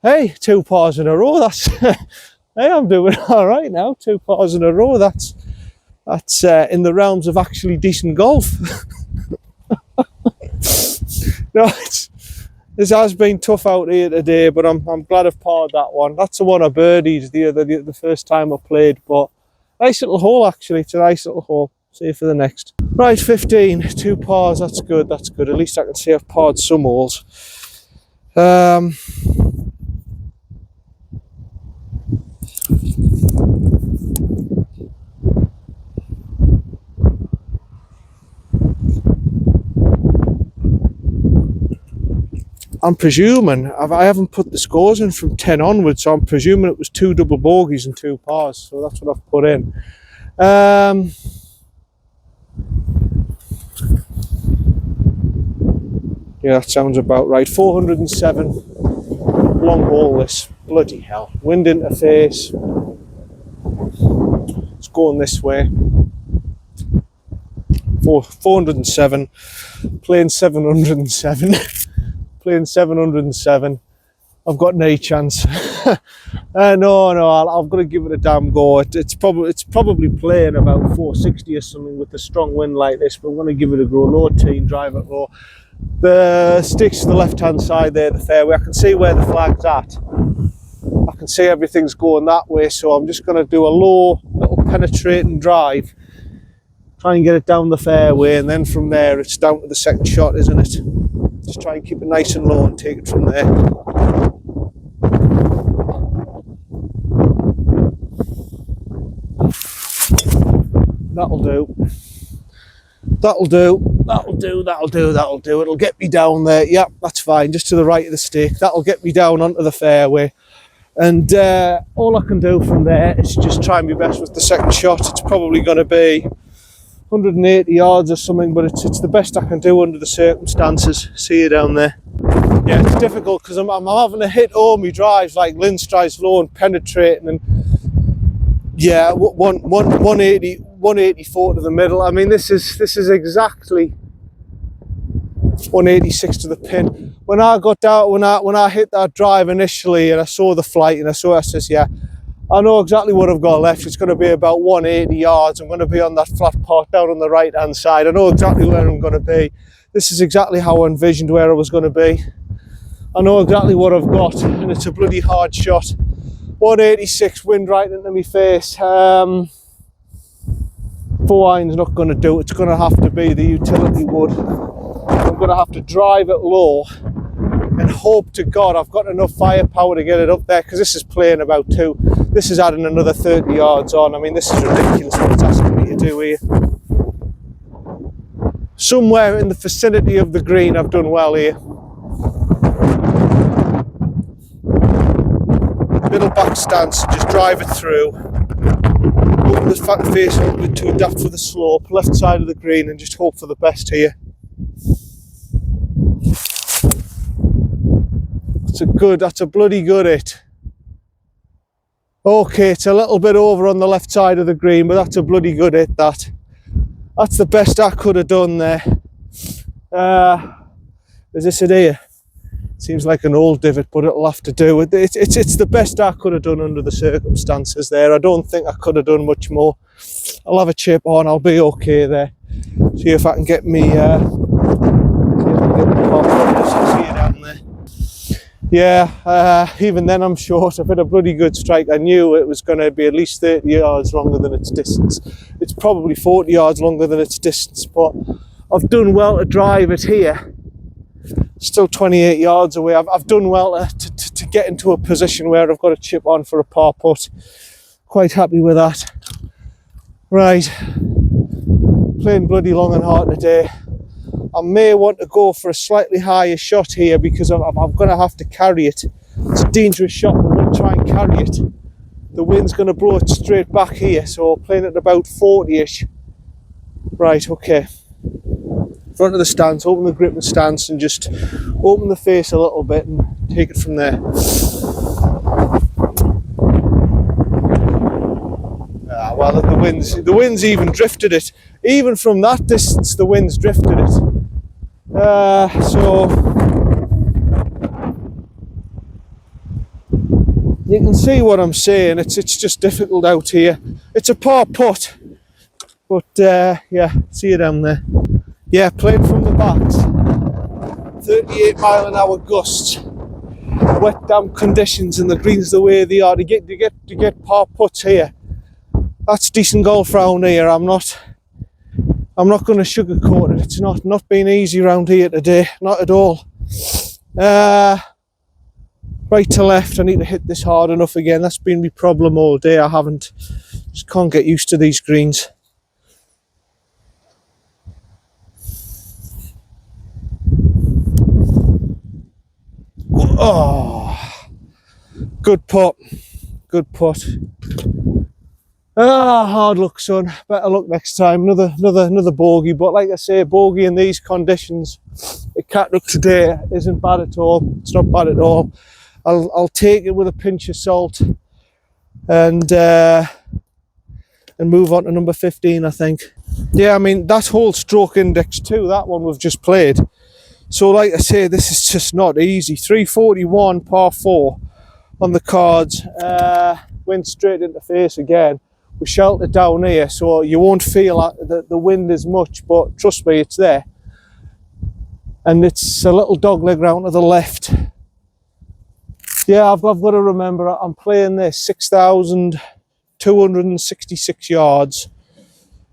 Hey, 2 pars in a row. That's hey, I'm doing all right now. 2 pars in a row. That's in the realms of actually decent golf. No, This has been tough out here today, but I'm glad I've parred that one. That's the one I birdied the first time I played, but nice little hole actually. It's a nice little hole. See you for the next. Right, 15, 2 pars. That's good. That's good. At least I can say I've parred some holes. I'm presuming, I haven't put the scores in from 10 onwards, so I'm presuming it was 2 double bogeys and 2 pars, so that's what I've put in. Yeah, that sounds about right. 407, long hole this, bloody hell. Wind interface, it's going this way. 407, playing 707. Playing 707. I've got no chance. No, I've got to give it a damn go. It's probably playing about 460 or something with a strong wind like this, but I'm going to give it a go. Low tee, drive it low. The sticks to the left hand side there, the fairway. I can see where the flag's at. I can see everything's going that way, so I'm just going to do a low little penetrating drive, try and get it down the fairway, and then from there it's down to the second shot, isn't it? Just try and keep it nice and low and take it from there. That'll do. That'll do. That'll do. That'll do. That'll do. It'll get me down there. Yep, that's fine. Just to the right of the stick. That'll get me down onto the fairway. And all I can do from there is just try my best with the second shot. It's probably going to be 180 yards or something, but it's the best I can do under the circumstances. See you down there. Yeah, it's difficult because I'm having to hit all my drives like Lindstride's low and penetrating, and yeah, 184 to the middle. I mean, this is exactly 186 to the pin. When I got down, when I hit that drive initially, and I saw the flight, and I says, yeah, I know exactly what I've got left. It's going to be about 180 yards. I'm going to be on that flat part down on the right hand side. I know exactly where I'm going to be. This is exactly how I envisioned where I was going to be. I know exactly what I've got, and it's a bloody hard shot. 186, wind right into my face. 4 iron's not going to do it. It's going to have to be the utility wood. I'm going to have to drive it low and hope to God I've got enough firepower to get it up there, because this is playing about 2. This is adding another 30 yards on. I mean, this is ridiculous what it's asking me to do here. Somewhere in the vicinity of the green, I've done well here. Middle back stance, just drive it through. Open the front face a little bit to adapt for the slope, left side of the green, and just hope for the best here. That's a bloody good hit. Okay, it's a little bit over on the left side of the green, but that's a bloody good hit, that. That's the best I could have done there. Is this it here? Seems like an old divot, but it'll have to do. It's the best I could have done under the circumstances there. I don't think I could have done much more. I'll have a chip on, I'll be okay there. See if I can get me, see it down there. Yeah, even then I'm short. I've hit a bloody good strike. I knew it was going to be at least 30 yards longer than its distance. It's probably 40 yards longer than its distance, but I've done well to drive it here. Still 28 yards away. I've done well to get into a position where I've got a chip on for a par putt. Quite happy with that. Right, playing bloody long and hard today. I may want to go for a slightly higher shot here, because I'm going to have to carry it. It's a dangerous shot, but I'm going to try and carry it. The wind's going to blow it straight back here, so playing at about 40-ish. Right, okay. Front of the stance, open the grip and stance, and just open the face a little bit and take it from there. Well, the wind's even drifted it. Even from that distance, the wind's drifted it. So you can see what I'm saying. It's just difficult out here. It's a par putt, but yeah, see you down there. Yeah, played from the backs. 38-mile-an-hour gusts, wet damp conditions, and the greens the way they are. To get par putts here, that's decent golf round here. I'm not going to sugarcoat it. It's not been easy round here today, not at all. Right to left, I need to hit this hard enough again. That's been my problem all day. Just can't get used to these greens. Oh, good putt. Hard luck, son. Better luck next time. Another bogey. But like I say, bogey in these conditions at Catterick today isn't bad at all. It's not bad at all. I'll take it with a pinch of salt and move on to number 15, I think. Yeah, I mean, that whole stroke index too, that one we've just played. So like I say, this is just not easy. 341 par 4 on the cards. Wind straight into face again. We're sheltered down here, so you won't feel the wind as much, but trust me, it's there. And it's a little dogleg round to the left. Yeah, I've got to remember, I'm playing this 6,266 yards.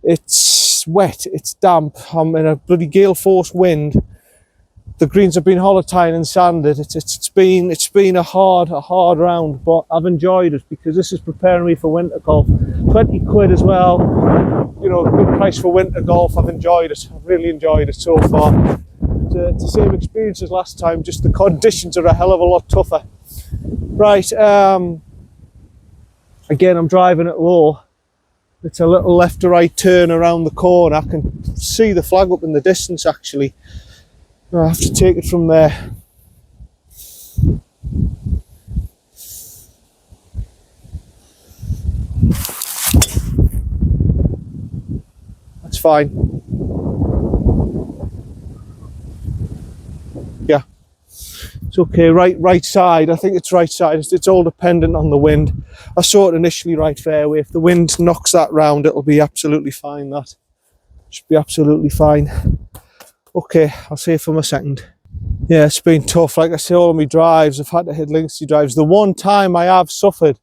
It's wet, it's damp. I'm in a bloody gale force wind. The greens have been holotine and sanded. It's been a hard round, but I've enjoyed it because this is preparing me for winter golf. 20 quid as well, you know, good price for winter golf. I've enjoyed it. I've really enjoyed it so far. It's the same experience as last time, just the conditions are a hell of a lot tougher. Right, again, I'm driving it low. It's a little left to right turn around the corner. I can see the flag up in the distance actually. I have to take it from there. That's fine. Yeah. It's okay, right side. I think it's right side. It's all dependent on the wind. I saw it initially right fairway. If the wind knocks that round, it'll be absolutely fine. That should be absolutely fine. Okay, I'll save for my second. Yeah, it's been tough. Like I say, all of my drives, I've had to hit lengthy drives. The one time I have suffered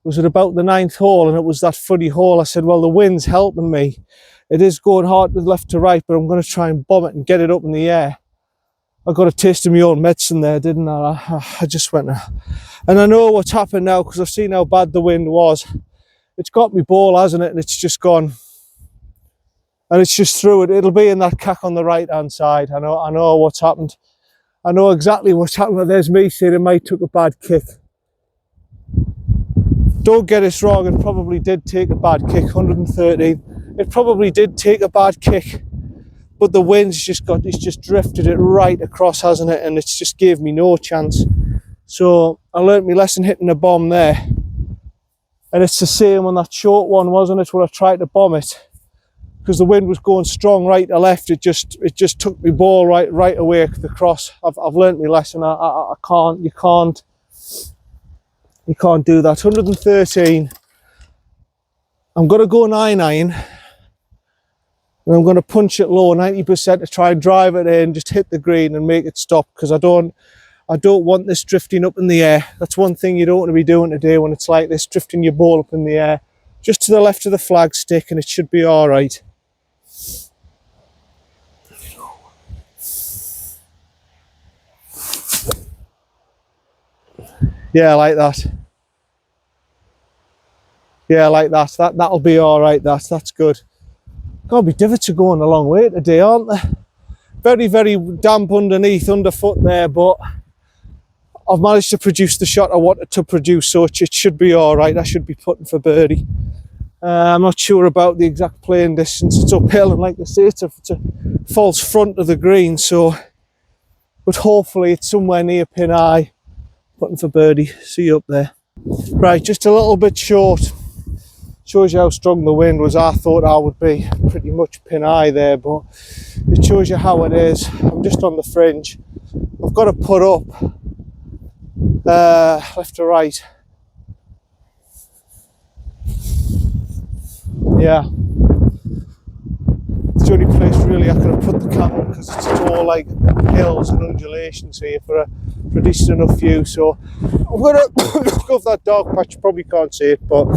was at about the 9th hole, and it was that funny hole. I said, well, the wind's helping me. It is going hard to left to right, but I'm going to try and bomb it and get it up in the air. I got a taste of my own medicine there, didn't I? I just went, and I know what's happened now because I've seen how bad the wind was. It's got me ball, hasn't it? And it's just gone. And it's just through it. It'll be in that cack on the right hand side. I know what's happened. I know exactly what's happened. There's me saying it might took a bad kick. Don't get us wrong, it probably did take a bad kick, 113. It probably did take a bad kick, but the wind's it's just drifted it right across, hasn't it? And it's just gave me no chance. So I learnt my lesson hitting a bomb there. And it's the same on that short one, wasn't it, where I tried to bomb it. Because the wind was going strong right to left, it just took my ball right away across. I've learnt my lesson. I can't, you can't do that. 113. I'm going to go 9-iron, and I'm going to punch it low 90% to try and drive it in, just hit the green and make it stop, because I don't want this drifting up in the air. That's one thing you don't want to be doing today when it's like this, drifting your ball up in the air. Just to the left of the flag stick and it should be all right. Yeah, like that. Yeah, like that. That'll be all right. That's good. God, my divots are going a long way today, aren't they? Very, very damp underfoot there, but I've managed to produce the shot I wanted to produce, so it should be all right. I should be putting for birdie. I'm not sure about the exact playing distance. It's uphill, and like I say, it's a false front of the green, so, but hopefully it's somewhere near pin eye. Putting for birdie. See you up there. Right, just a little bit short. Shows you how strong the wind was. I thought I would be pretty much pin eye there, but it shows you how it is. I'm just on the fringe. I've got to put up left to right. Yeah, it's the only place really I could have put the camera because it's all like hills and undulations here for a decent enough view. So I'm going to go for that dark patch. You probably can't see it, but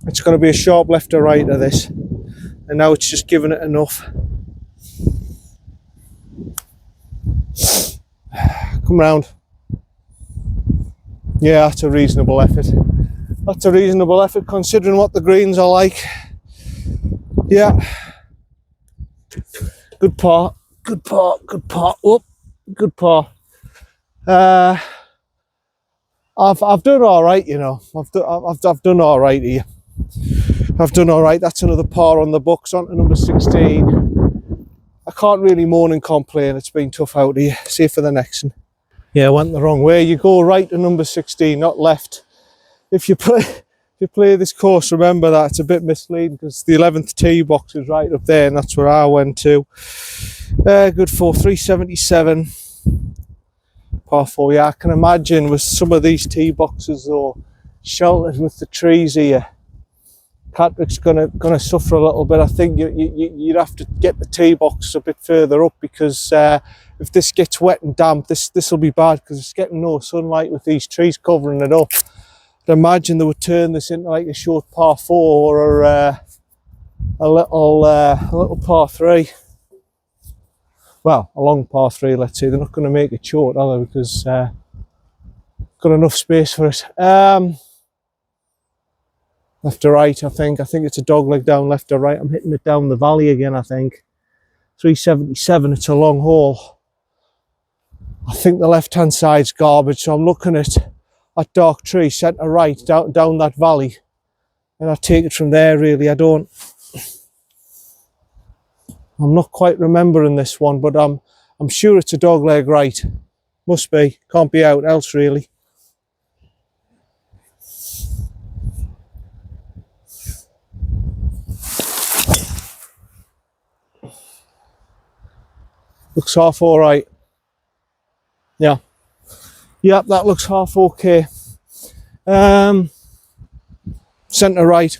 it's going to be a sharp left or right of this, and now it's just giving it enough. Come round. Yeah, that's a reasonable effort. That's a reasonable effort considering what the greens are like. Yeah. Good par. Good par. Good par. Whoop. Good par. I've done all right, you know. I've done all right here. I've done all right. That's another par on the books. On to number 16. I can't really moan and complain. It's been tough out here. See you for the next one. Yeah, I went the wrong way. You go right to number 16, not left. If you play this course, remember that it's a bit misleading because the 11th tee box is right up there, and that's where I went to. Good for 377. Par 4. Yeah, I can imagine with some of these tee boxes though, sheltered with the trees here, Catterick's gonna suffer a little bit. I think you'd have to get the tee box a bit further up because if this gets wet and damp, this will be bad because it's getting no sunlight with these trees covering it up. I'd imagine they would turn this into like a short par 4 or a little par 3. Well, a long par 3, let's say. They're not going to make it short, are they? Because got enough space for it. Left to right, I think it's a dogleg down left to right. I'm hitting it down the valley again, I think. 377, it's a long hole. I think the left hand side's garbage, so I'm looking at that dark tree centre right down that valley, and I take it from there. Really, I'm not quite remembering this one, but I'm sure it's a dogleg right. Must be, can't be out else really. Looks half all right. Yeah. Yep, that looks half okay. Centre right,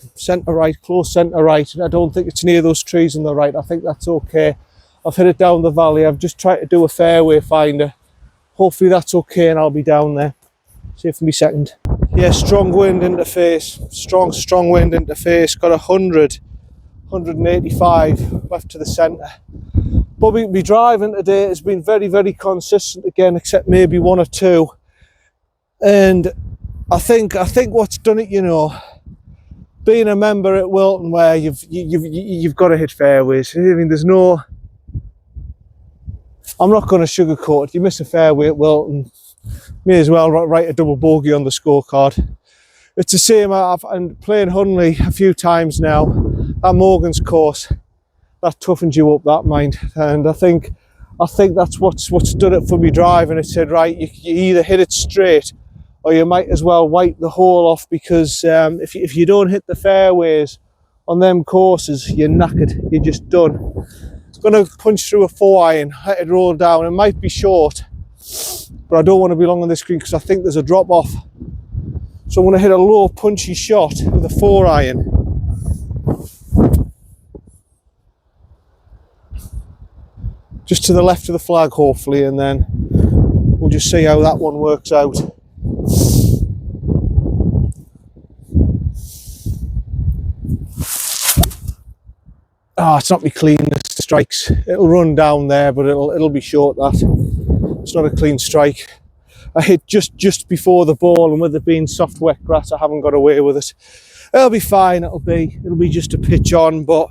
close centre right. I don't think it's near those trees on the right. I think that's okay. I've hit it down the valley. I've just tried to do a fairway finder. Hopefully that's okay and I'll be down there. See if for me second. Yeah, strong wind interface. Strong wind interface. Got 185 left to the centre. But my driving today has been very, very consistent again, except maybe one or two. And I think what's done it, you know, being a member at Wilton, where you've got to hit fairways. I mean, there's no. I'm not going to sugarcoat it. You miss a fairway at Wilton, may as well write a double bogey on the scorecard. It's the same. I'm playing Hunley a few times now. That Morgan's course, that toughens you up, that mind. And I think that's what's done it for me driving. It said, right, you either hit it straight or you might as well wipe the hole off, because if you don't hit the fairways on them courses, you're knackered, you're just done. I'm going to punch through a 4-iron, let it roll down. It might be short, but I don't want to be long on this green because I think there's a drop off. So I'm going to hit a low punchy shot with a 4-iron. Just to the left of the flag, hopefully, and then we'll just see how that one works out. It's not my cleanest strikes. It'll run down there, but it'll be short. That it's not a clean strike. I hit just before the ball, and with it being soft wet grass, I haven't got away with it. It'll be fine. It'll be just a pitch on, but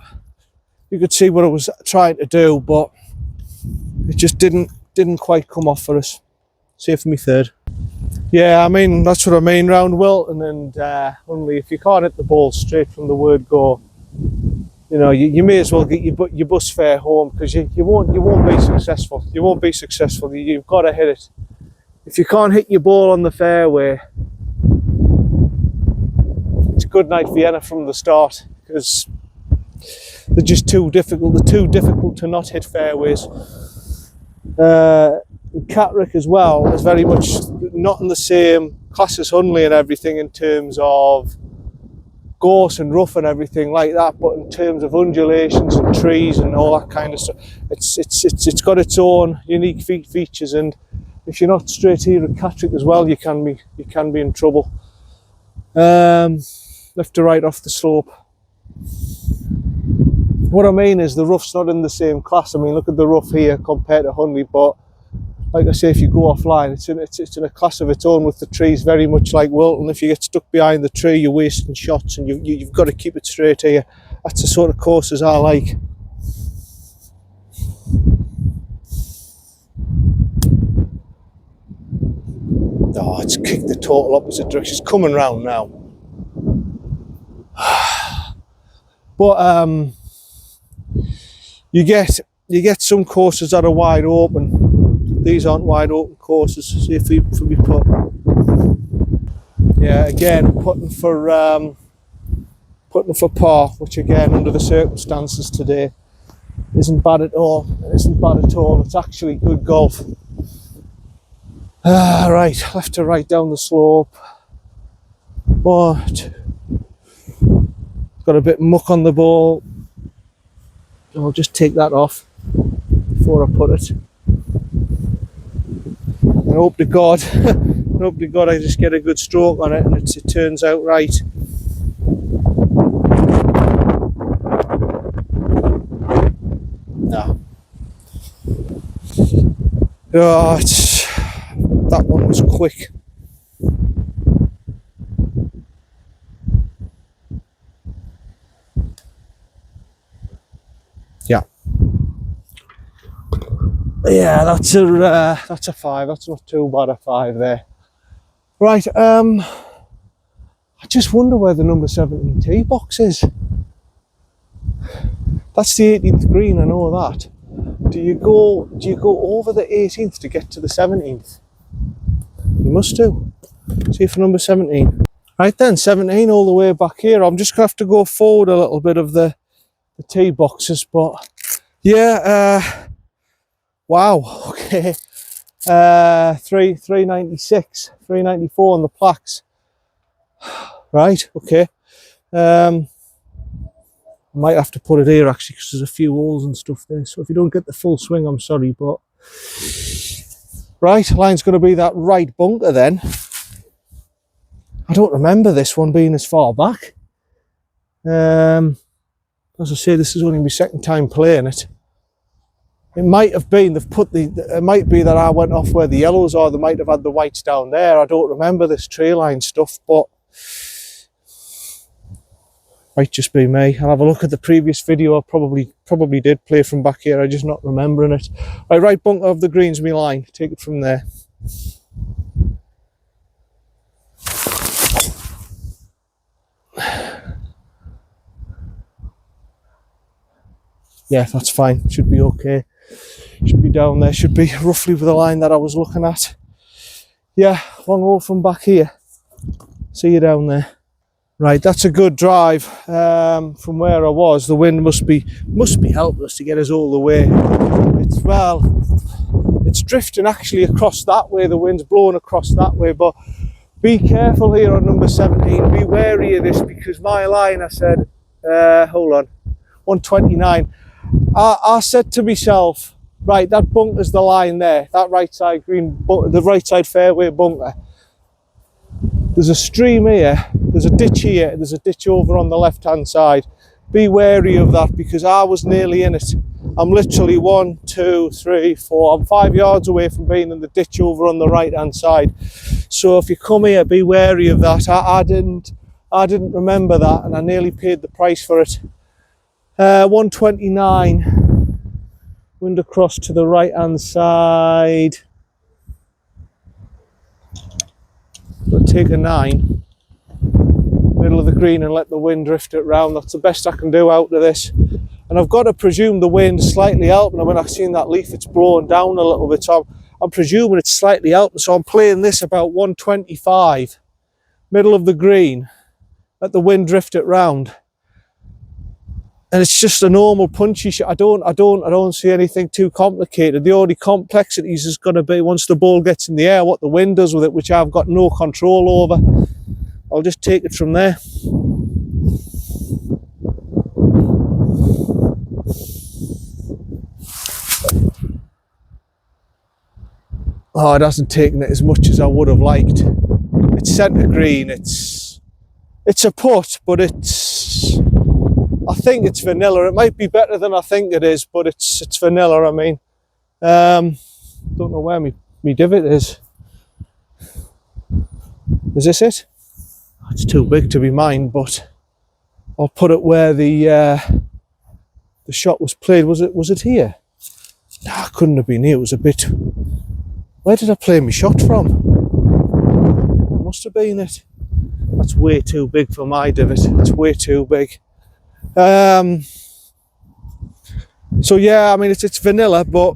you could see what I was trying to do, but it just didn't quite come off for us. See it for me third. Yeah, I mean, that's what I mean round Wilton and only if you can't hit the ball straight from the word go, you know, you may as well get your bus fare home, because you won't be successful. You won't be successful. You've got to hit it. If you can't hit your ball on the fairway, it's a good night Vienna from the start, because they're just too difficult. They're too difficult to not hit fairways. Catterick as well is very much not in the same class as Hunley and everything in terms of gorse and rough and everything like that, but in terms of undulations and trees and all that kind of stuff, it's got its own unique features. And if you're not straight here at Catterick as well, you can be in trouble. Left to right off the slope. What I mean is the rough's not in the same class. I mean, look at the rough here compared to Hunley, but like I say, if you go offline, it's in a class of its own, with the trees very much like Wilton. If you get stuck behind the tree, you're wasting shots, and you've got to keep it straight here. That's the sort of courses I like. Oh, it's kicked the total opposite direction. It's coming round now. But you get some courses that are wide open. These aren't wide open courses. See if we put, yeah, again putting for par, which again under the circumstances today isn't bad at all. It isn't bad at all. It's actually good golf. Right, left to right down the slope, but got a bit of muck on the ball. I'll just take that off before I put it. I hope to God, I just get a good stroke on it and it turns out right. No. Oh, that one was quick. Yeah, that's a 5. That's not too bad a 5 there. Right, I just wonder where the number 17 tee box is. That's the 18th green, I know that. Do you go over the 18th to get to the 17th? You must do. See for number 17. Right then, 17 all the way back here. I'm just gonna have to go forward a little bit of the tee boxes, but yeah. Wow, okay. 396, 394 on the plaques. Right, okay. I might have to put it here actually, because there's a few holes and stuff there. So if you don't get the full swing, I'm sorry, but right, line's going to be that right bunker then. I don't remember this one being as far back. As I say, this is only my second time playing it. It might have been, it might be that I went off where the yellows are. They might have had the whites down there. I don't remember this tree line stuff, but might just be me. I'll have a look at the previous video. I probably did play from back here. I'm just not remembering it. Right bunker of the greens, me line. Take it from there. Yeah, that's fine. Should be okay. Should be down there. Should be roughly with the line that I was looking at. Yeah, long hole from back here. See you down there. Right, that's a good drive from where I was. The wind must be helping us to get us all the way. It's drifting actually across that way. The wind's blowing across that way, but be careful here on number 17. Be wary of this, because my line, I said, hold on, 129. I said to myself, right, that bunker's the line there, that right side green, the right side fairway bunker. There's a stream here, there's a ditch here, there's a ditch over on the left hand side. Be wary of that, because I was nearly in it. I'm literally 1, 2, 3, 4, I'm 5 yards away from being in the ditch over on the right hand side. So if you come here, be wary of that. I didn't remember that, and I nearly paid the price for it. 129, wind across to the right hand side. We'll take a 9, middle of the green, and let the wind drift it round. That's the best I can do out of this. And I've got to presume the wind's slightly helping. When I've seen that leaf, it's blowing down a little bit, so I'm presuming it's slightly helping. So I'm playing this about 125, middle of the green, let the wind drift it round. And it's just a normal punchy shot. I don't see anything too complicated. The only complexities is going to be once the ball gets in the air, what the wind does with it, which I've got no control over. I'll just take it from there. Oh, it hasn't taken it as much as I would have liked. It's centre green. It's a putt, but I think it's vanilla. It might be better than I think it is, but it's vanilla. I mean, don't know where me divot is. Is this it? It's too big to be mine, but I'll put it where the shot was played. Was it here? Nah, it couldn't have been here. It was a bit. Where did I play my shot from? That must have been it. That's way too big for my divot. It's way too big. So yeah, I mean it's vanilla, but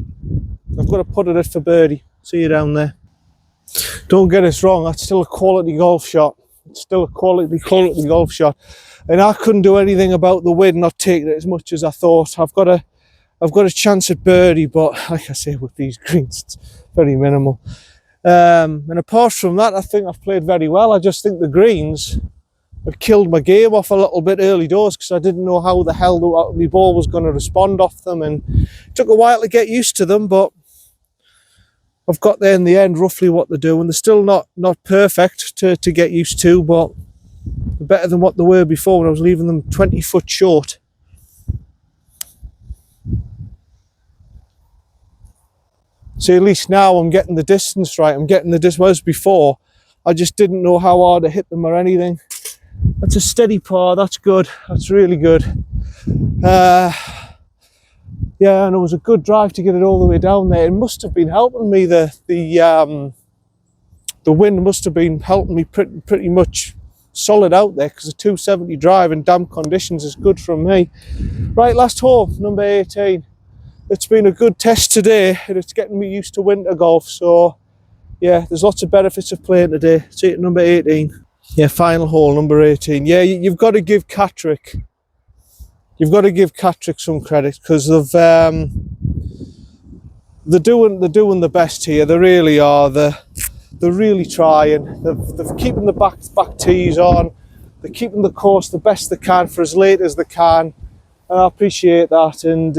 I've got to put it for birdie. See you down there. Don't get us wrong. That's still a quality golf shot. It's still a quality golf shot, and I couldn't do anything about the wind not taking it as much as I thought. I've got a chance at birdie, but like I say, with these greens, it's very minimal. And apart from that, I think I've played very well. I just think the greens have killed my game off a little bit early doors because I didn't know how the hell my ball was going to respond off them, and it took a while to get used to them, but I've got there in the end roughly what they're doing. They're still not perfect to get used to, but they're better than what they were before when I was leaving them 20 foot short. So at least now I'm getting the distance right. I'm getting the distance. Whereas before, I just didn't know how hard to hit them or anything. That's a steady par. That's good. That's really good. Yeah, and it was a good drive to get it all the way down there. It must have been helping me. The wind must have been helping me pretty much solid out there, because a 270 drive in damp conditions is good from me. Right, last hole, number 18. It's been a good test today, and it's getting me used to winter golf. So yeah, there's lots of benefits of playing today. See it at number 18. Yeah, final hole, number 18. Yeah, you've got to give Catterick. You've got to give Catterick some credit, because they're doing the best here. They really are. They're really trying. They're keeping the back tees on. They're keeping the course the best they can for as late as they can. And I appreciate that. And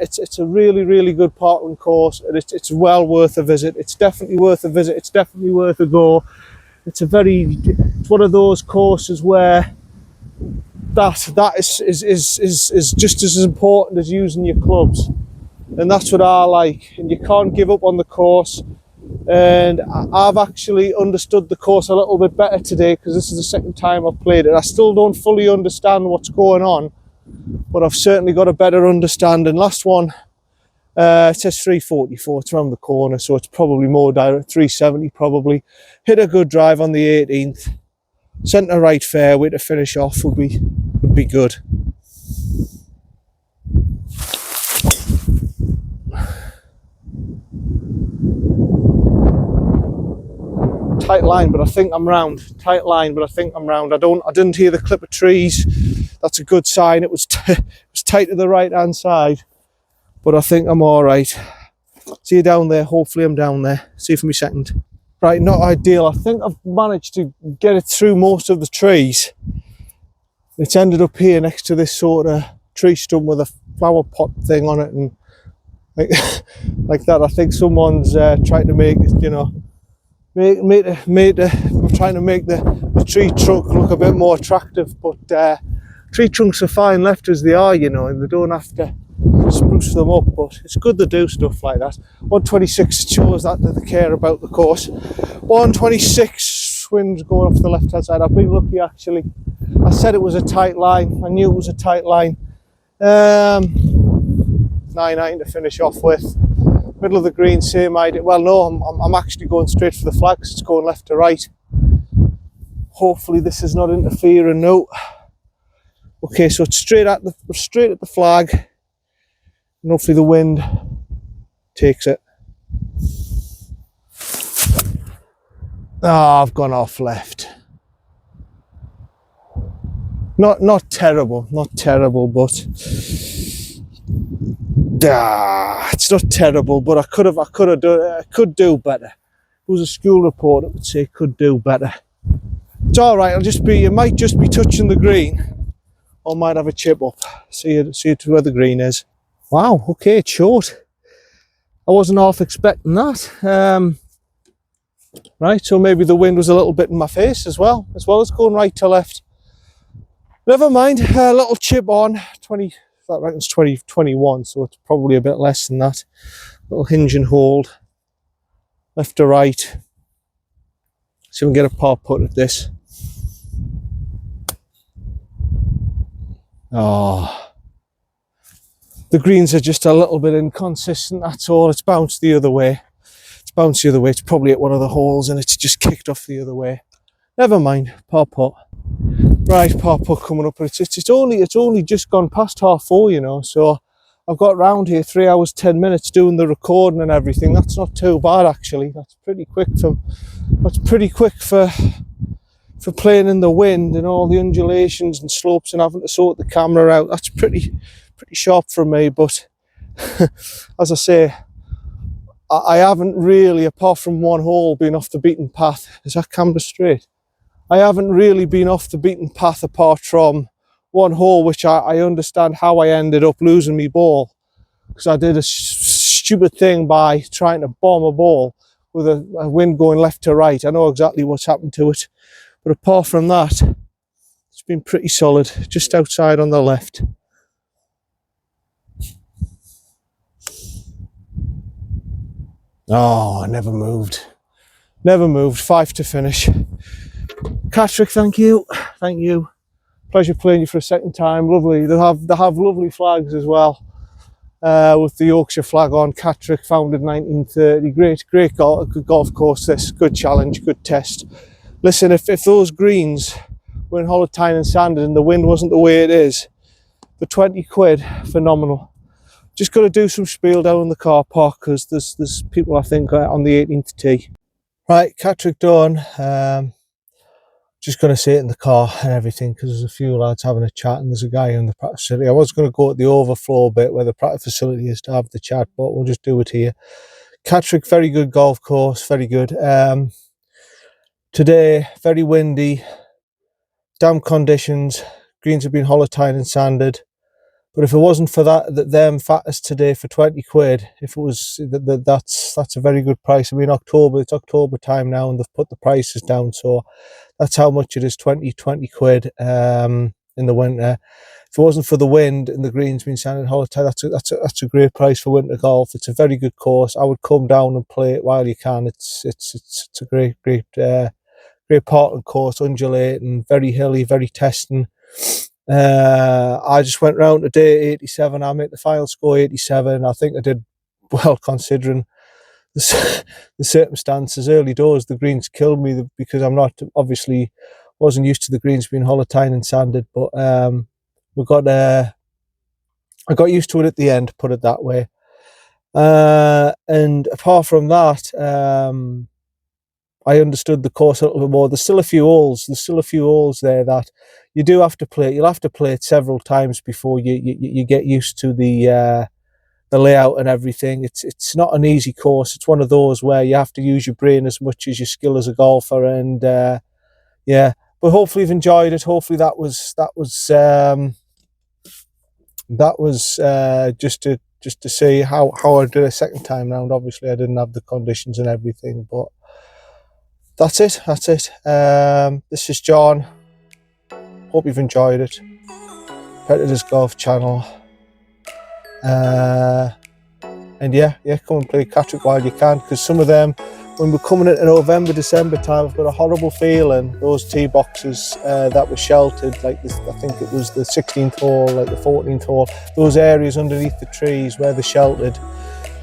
it's a really good Parkland course, and it's well worth a visit. It's definitely worth a visit. It's definitely worth a go. It's one of those courses where that is just as important as using your clubs, and that's what I like. And you can't give up on the course. And I've actually understood the course a little bit better today, because this is the second time I've played it. I still don't fully understand what's going on, but I've certainly got a better understanding. Last one, it says 344. It's around the corner, so it's probably more direct. 370 probably. Hit a good drive on the 18th. Centre right fairway to finish off would be good. Tight line, but I think I'm round. Tight line, but I think I'm round. I didn't hear the clip of trees. That's a good sign. It was tight to the right hand side, but I think I'm all right. See you down there. Hopefully I'm down there. See you for me second. Right, not ideal. I think I've managed to get it through most of the trees. It's ended up here next to this sort of tree stump with a flower pot thing on it, and like that. I think someone's trying to make it, I'm trying to make the tree trunk look a bit more attractive, but tree trunks are fine left as they are, and they don't have to spruce them up. But it's good to do stuff like that. 126 shows that they care about the course. 126 winds going off the left hand side. I've been lucky actually. I said it was a tight line. I knew it was a tight line. 9-9 to finish off with. Middle of the green, same idea. Well, no, I'm actually going straight for the flag, because it's going left to right. Hopefully this is not interfering. No. Okay, so it's straight at the flag, and hopefully the wind takes it. Oh, I've gone off left. Not terrible, but it's not terrible. But I could do better. If it was a school report, it would say could do better. It's all right. It might just be touching the green. or might have a chip up. See it to where the green is. Wow, okay, it's short. I wasn't half expecting that. Right, so maybe the wind was a little bit in my face as well as going right to left. Never mind, a little chip on, 20, that reckons 21, so it's probably a bit less than that. Little hinge and hold, left to right. See if we can get a par putt at this. Oh, the greens are just a little bit inconsistent, that's all. It's bounced the other way. It's probably at one of the holes and it's just kicked off the other way. Never mind, par putt. Right, par putt coming up, but it's only just gone past 4:30, you know, so I've got round here 3 hours 10 minutes doing the recording and everything. That's not too bad actually. That's pretty quick for playing in the wind and all the undulations and slopes and having to sort the camera out. That's pretty sharp for me, but as I say, I haven't really, apart from one hole, been off the beaten path. Is that camera straight? I haven't really been off the beaten path apart from one hole, which I understand how I ended up losing my ball, because I did a stupid thing by trying to bomb a ball with a wind going left to right. I know exactly what's happened to it, but apart from that, it's been pretty solid, just outside on the left. Oh, never moved. 5 to finish. Catterick, thank you. Pleasure playing you for a second time. Lovely. They have lovely flags as well, with the Yorkshire flag on. Catterick, founded 1930. Great golf course. This good challenge, good test. Listen, if those greens were in Holotine and sanded and the wind wasn't the way it is, for 20 quid, phenomenal. Just got to do some spiel down in the car park because there's people, I think, on the 18th tee. Right, Catterick done. Just going to sit in the car and everything because there's a few lads having a chat and there's a guy in the practice facility. I was going to go at the overflow bit where the practice facility is to have the chat, but we'll just do it here. Catterick, very good golf course, very good. Today, very windy, damp conditions. Greens have been Holotine and sanded. But if it wasn't for them fattest today for 20 quid, if it was, that's a very good price. I mean, it's October time now and they've put the prices down. So that's how much it is, 20 quid in the winter. If it wasn't for the wind and the greens being sanded Holotine, that's a great price for winter golf. It's a very good course. I would come down and play it while you can. It's a great Parkland course, undulating, very hilly, very testing. I just went round today 87. I made the final score 87. I think I did well considering the circumstances. Early doors, the greens killed me because I'm not, obviously wasn't used to the greens being Holotine and sanded, but I got used to it at the end, put it that way. And apart from that, I understood the course a little bit more. There's still a few holes there that you do have to play. You'll have to play it several times before you get used to the layout and everything. It's not an easy course. It's one of those where you have to use your brain as much as your skill as a golfer. And yeah, but hopefully you've enjoyed it. Hopefully that was just to see how I did a second time round. Obviously I didn't have the conditions and everything, but that's it. This is John. Hope you've enjoyed it. Predators Golf Channel. And yeah, come and play Catterick while you can, because some of them, when we're coming into November, December time, I've got a horrible feeling those tee boxes that were sheltered, like this, I think it was the 16th hole, like the 14th hole, those areas underneath the trees where they're sheltered,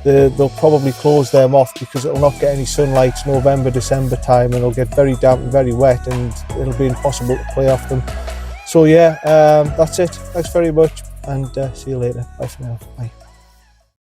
they'll probably close them off because it'll not get any sunlight November, December time, and it'll get very damp and very wet and it'll be impossible to play off them. So yeah, that's it. Thanks very much and see you later. Bye for now. Bye.